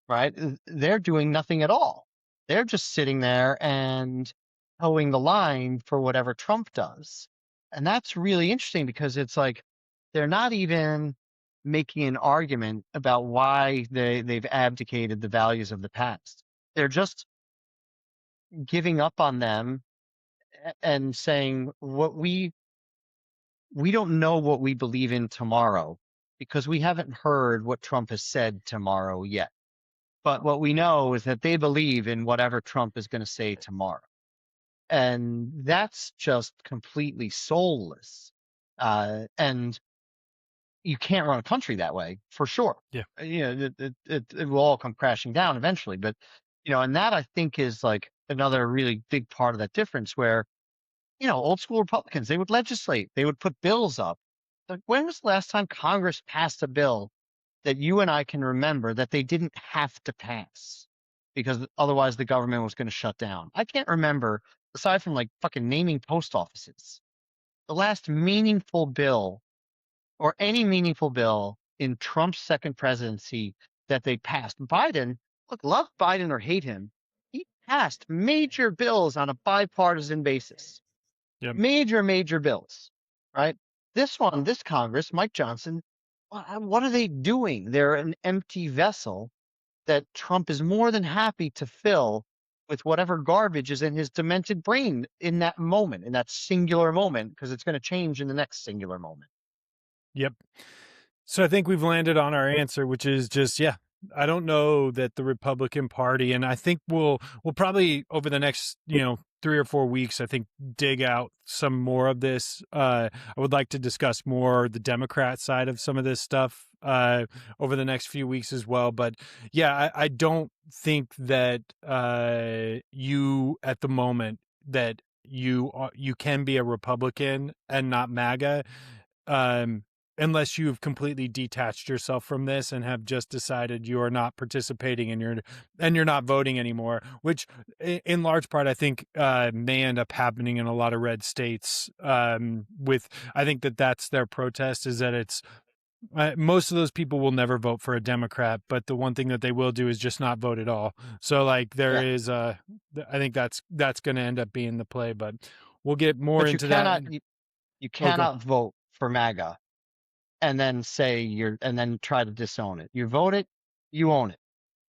right? They're doing nothing at all. They're just sitting there and hoeing the line for whatever Trump does. And that's really interesting, because it's like they're not even making an argument about why they've abdicated the values of the past. They're just giving up on them and saying what we don't know what we believe in tomorrow, because we haven't heard what Trump has said tomorrow yet. But what we know is that they believe in whatever Trump is going to say tomorrow. And that's just completely soulless. And you can't run a country that way, for sure. yeah, It will all come crashing down eventually. But, and that I think is like another really big part of that difference, where, old school Republicans, they would legislate, they would put bills up. Like, when was the last time Congress passed a bill that you and I can remember that they didn't have to pass because otherwise the government was going to shut down? I can't remember, aside from like fucking naming post offices, the last meaningful bill or any meaningful bill in Trump's second presidency that they passed. Biden, look, love Biden or hate him, he passed major bills on a bipartisan basis. yeah, Major bills, right? This Congress, Mike Johnson, what are they doing? They're an empty vessel that Trump is more than happy to fill with whatever garbage is in his demented brain in that moment, in that singular moment, because it's going to change in the next singular moment. Yep. So I think we've landed on our answer, which is just, yeah, I don't know that the Republican Party, and I think we'll probably over the next, 3 or 4 weeks, I think, dig out some more of this. I would like to discuss more the Democrat side of some of this stuff over the next few weeks as well. But yeah, I don't think that you at the moment that you can be a Republican and not MAGA. Um, Unless you've completely detached yourself from this and have just decided you are not participating and you're not voting anymore, which in large part I think may end up happening in a lot of red states. With I think that's their protest, is that it's most of those people will never vote for a Democrat, but the one thing that they will do is just not vote at all. So like there Yeah. is I think that's going to end up being the play, but we'll get more But into that. you Oh, go. cannot vote for MAGA and then say and then try to disown it. You vote it, you own it,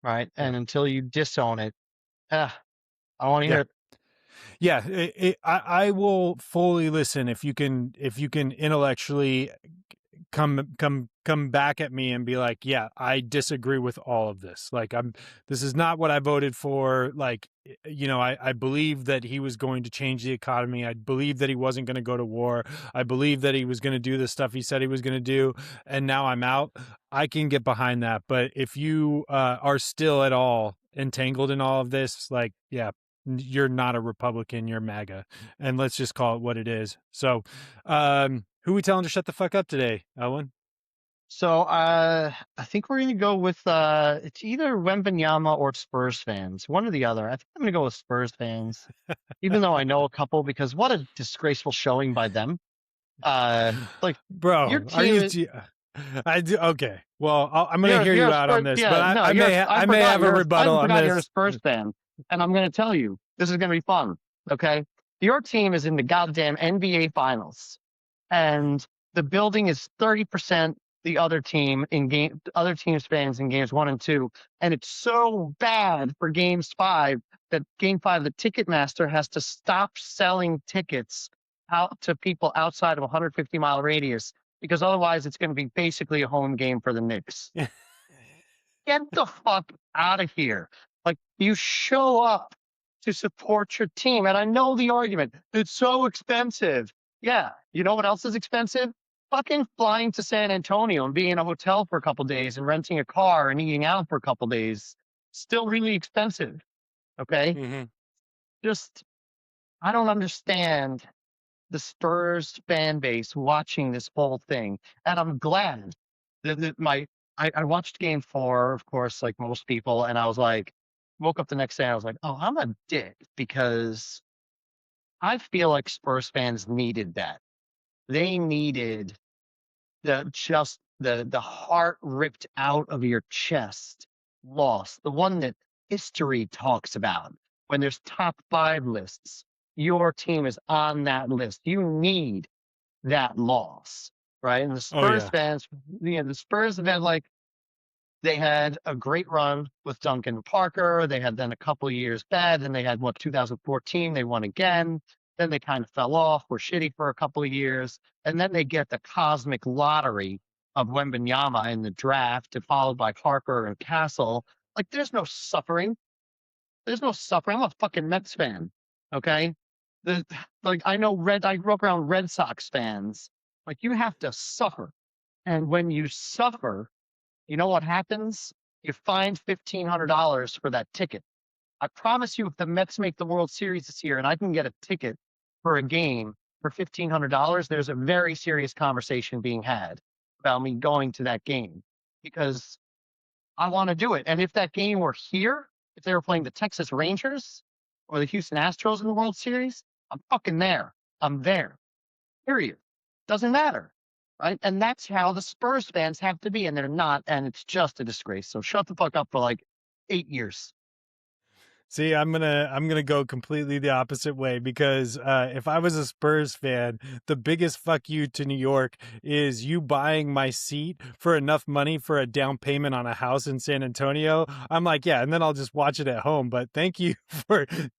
right? Yeah. And until you disown it, I don't want to Yeah. hear it. Yeah, I will fully listen if you can intellectually come back at me and be like, yeah, I disagree with all of this. Like this is not what I voted for. Like, I believe that he was going to change the economy. I believe that he wasn't going to go to war. I believe that he was going to do the stuff he said he was going to do, and now I'm out. I can get behind that. But if you are still at all entangled in all of this, like, yeah, you're not a Republican, you're MAGA. And let's just call it what it is. So, who we telling to shut the fuck up today, Owen? So I think we're gonna go with it's either Wembanyama or Spurs fans, one or the other. I think I'm gonna go with Spurs fans, even though I know a couple, because what a disgraceful showing by them. Like your Bro, are team you? is I do. Okay. Well, I'm going to hear you're you a out on Spurs. this, but Yeah, no, I I may forgot have a I rebuttal on forgot you're a this. Spurs fan, and I'm gonna tell you this is gonna be fun. Okay, your team is in the goddamn NBA Finals, and the building is 30% the other team's fans in games 1 and 2, and it's so bad for games 5 that game 5 the Ticketmaster has to stop selling tickets out to people outside of a 150-mile radius, because otherwise it's going to be basically a home game for the Knicks. Get the fuck out of here. Like, you show up to support your team. And I know the argument, it's so expensive. Yeah. You know what else is expensive? Fucking flying to San Antonio and being in a hotel for a couple days and renting a car and eating out for a couple days. Still really expensive. Okay. Mm-hmm. Just, I don't understand the Spurs fan base watching this whole thing. And I'm glad that I watched game 4, of course, like most people, and I was like, woke up the next day, I was like, oh, I'm a dick, because I feel like Spurs fans needed that. They needed the heart ripped out of your chest loss, the one that history talks about when there's top 5 lists. Your team is on that list. You need that loss, right? And the Oh Spurs yeah. fans, the Spurs have had like they had a great run with Duncan Parker. They had then a couple of years bad. Then they had 2014, they won again. Then they kind of fell off, were shitty for a couple of years. And then they get the cosmic lottery of Wembanyama in the draft, followed by Parker and Castle. Like, there's no suffering. There's no suffering. I'm a fucking Mets fan. Okay. The, like, I grew up around Red Sox fans. Like, you have to suffer. And when you suffer, you know what happens? You find $1,500 for that ticket. I promise you, if the Mets make the World Series this year and I can get a ticket for a game for $1,500, there's a very serious conversation being had about me going to that game, because I want to do it. And if that game were here, if they were playing the Texas Rangers or the Houston Astros in the World Series, I'm fucking there. I'm there. Period. Doesn't matter. Right. And that's how the Spurs fans have to be. And they're not. And it's just a disgrace. So shut the fuck up for like 8 years. See, I'm gonna go completely the opposite way because if I was a Spurs fan, the biggest fuck you to New York is you buying my seat for enough money for a down payment on a house in San Antonio. I'm like, yeah, and then I'll just watch it at home. But thank you,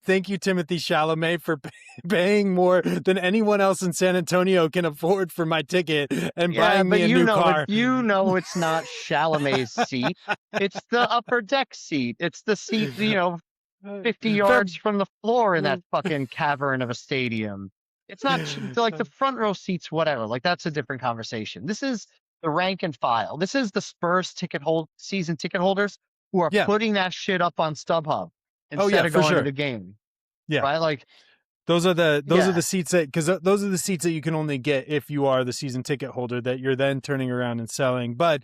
Timothy Chalamet, for paying more than anyone else in San Antonio can afford for my ticket and Yeah, buying me but a new but car. it's not Chalamet's seat. It's the upper deck seat. It's the seat, 50 Fair. yards from the floor in that fucking cavern of a stadium. It's not like the front row seats, whatever. Like that's a different conversation. This is the rank and file. This is the Spurs season ticket holders who are Yeah. putting that shit up on StubHub Oh yeah, instead of for going to sure. the game. Yeah. Right? Like, Those are yeah, the seats that, because those are the seats that you can only get if you are the season ticket holder that you're then turning around and selling. But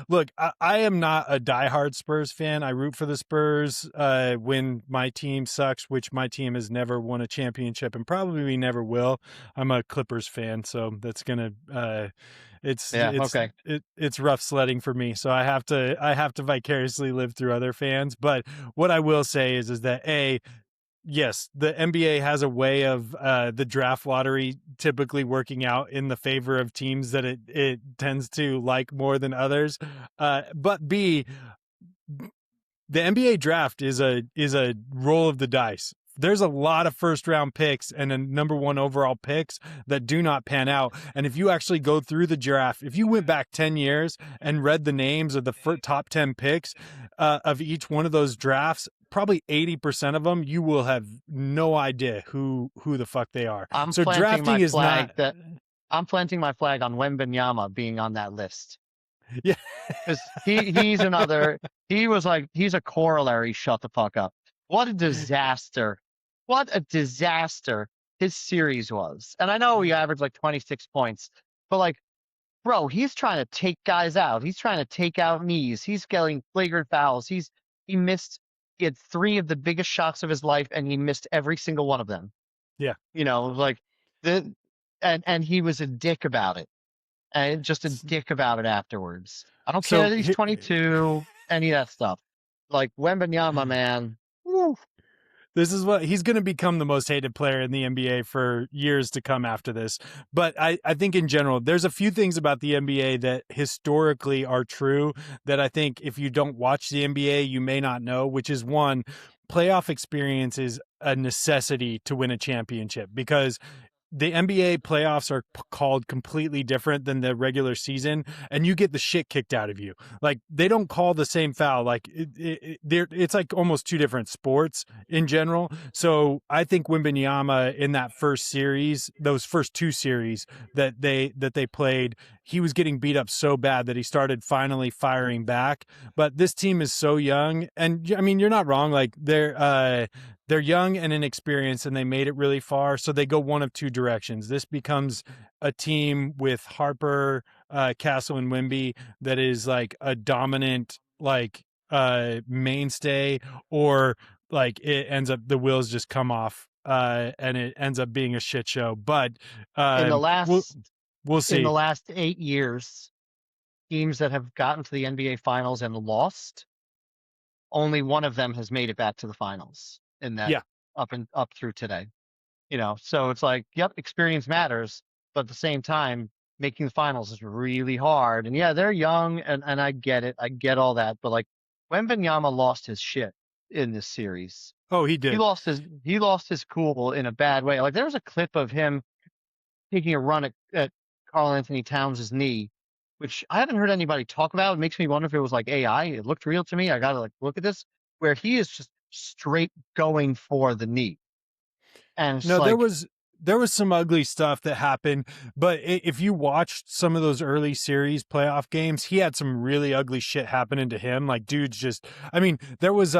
look, I am not a diehard Spurs fan. I root for the Spurs when my team sucks, which my team has never won a championship and probably never will. I'm a Clippers fan, so that's gonna yeah, okay. it's rough sledding for me. So I have to vicariously live through other fans. But what I will say is that yes, the NBA has a way of the draft lottery typically working out in the favor of teams that it tends to like more than others. But B, the NBA draft is a roll of the dice. There's a lot of first round picks and a number one overall picks that do not pan out. And if you actually go through the draft, if you went back 10 years and read the names of the top 10 picks of each one of those drafts, probably 80% of them, you will have no idea who the fuck they are. I'm So planting drafting my is flag not. that I'm planting my flag on Wembanyama being on that list. Yeah. Because he's a corollary. Shut the fuck up. What a disaster. What a disaster his series was. And I know he averaged like 26 points, but like, bro, he's trying to take guys out. He's trying to take out knees. He's getting flagrant fouls. He had three of the biggest shots of his life and he missed every single one of them. Yeah. Like the, and he was a dick about it. And just a dick about it afterwards. I don't care So that he's 22, any of that stuff. Like Wembanyama, man. Woo. this is what he's going to become, the most hated player in the NBA for years to come after this. But I think in general, there's a few things about the NBA that historically are true that I think if you don't watch the NBA, you may not know, which is one, playoff experience is a necessity to win a championship because the NBA playoffs are called completely different than the regular season, and you get the shit kicked out of you. Like they don't call the same foul. Like it's like almost two different sports in general. So I think Wembanyama in that first series, those first two series that they played, he was getting beat up so bad that he started finally firing back. But this team is so young, and I mean, you're not wrong. Like they're young and inexperienced and they made it really far. So they go one of two directions. This becomes a team with Harper, Castle, and Wemby that is like a dominant, like mainstay, or like it ends up, the wheels just come off and it ends up being a shit show. But In the we'll, last we'll in the see. last 8 years, teams that have gotten to the NBA finals and lost, only one of them has made it back to the finals in that Yeah. up through today. So it's like, yep, experience matters, but at the same time, making the finals is really hard. And yeah, they're young and I get it. I get all that. But like Wembanyama lost his shit in this series. Oh, he did. He lost his cool in a bad way. Like there was a clip of him taking a run at Karl Anthony Towns' knee, which I haven't heard anybody talk about. It makes me wonder if it was like AI. It looked real to me. I gotta like look at this, where he is just straight going for the knee. And it's No, like, there was some ugly stuff that happened, but if you watched some of those early series playoff games, he had some really ugly shit happening to him. Like dudes just, I mean, there was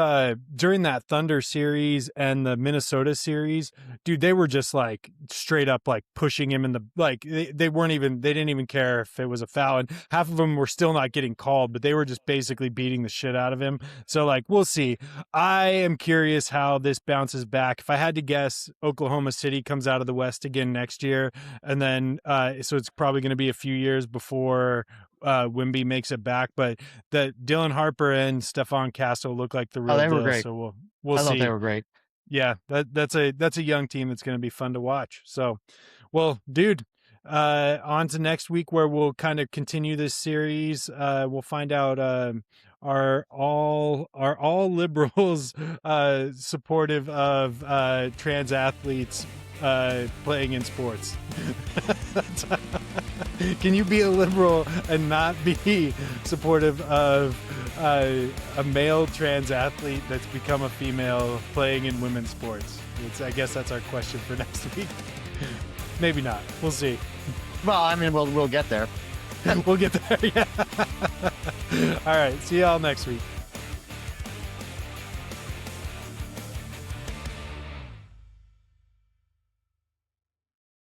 during that Thunder series and the Minnesota series, dude, they were just like straight up like pushing him in the, like they didn't even care if it was a foul, and half of them were still not getting called, but they were just basically beating the shit out of him. So like we'll see. I am curious how this bounces back. If I had to guess, Oklahoma City comes out of the the West again next year, and then so it's probably going to be a few years before Wimby makes it back. But that Dylan Harper and Stefan Castle look like the Oh, real they were deal. great. So we'll I thought they see. were great. Yeah, that's a young team that's going to be fun to watch. So, well, dude, on to next week where we'll kind of continue this series. We'll find out are all liberals supportive of trans athletes playing in sports? Can you be a liberal and not be supportive of a male trans athlete that's become a female playing in women's sports? I guess that's our question for next week. Maybe not. We'll see. Well, I mean, we'll get there. We'll get there. Yeah. All right. See y'all next week.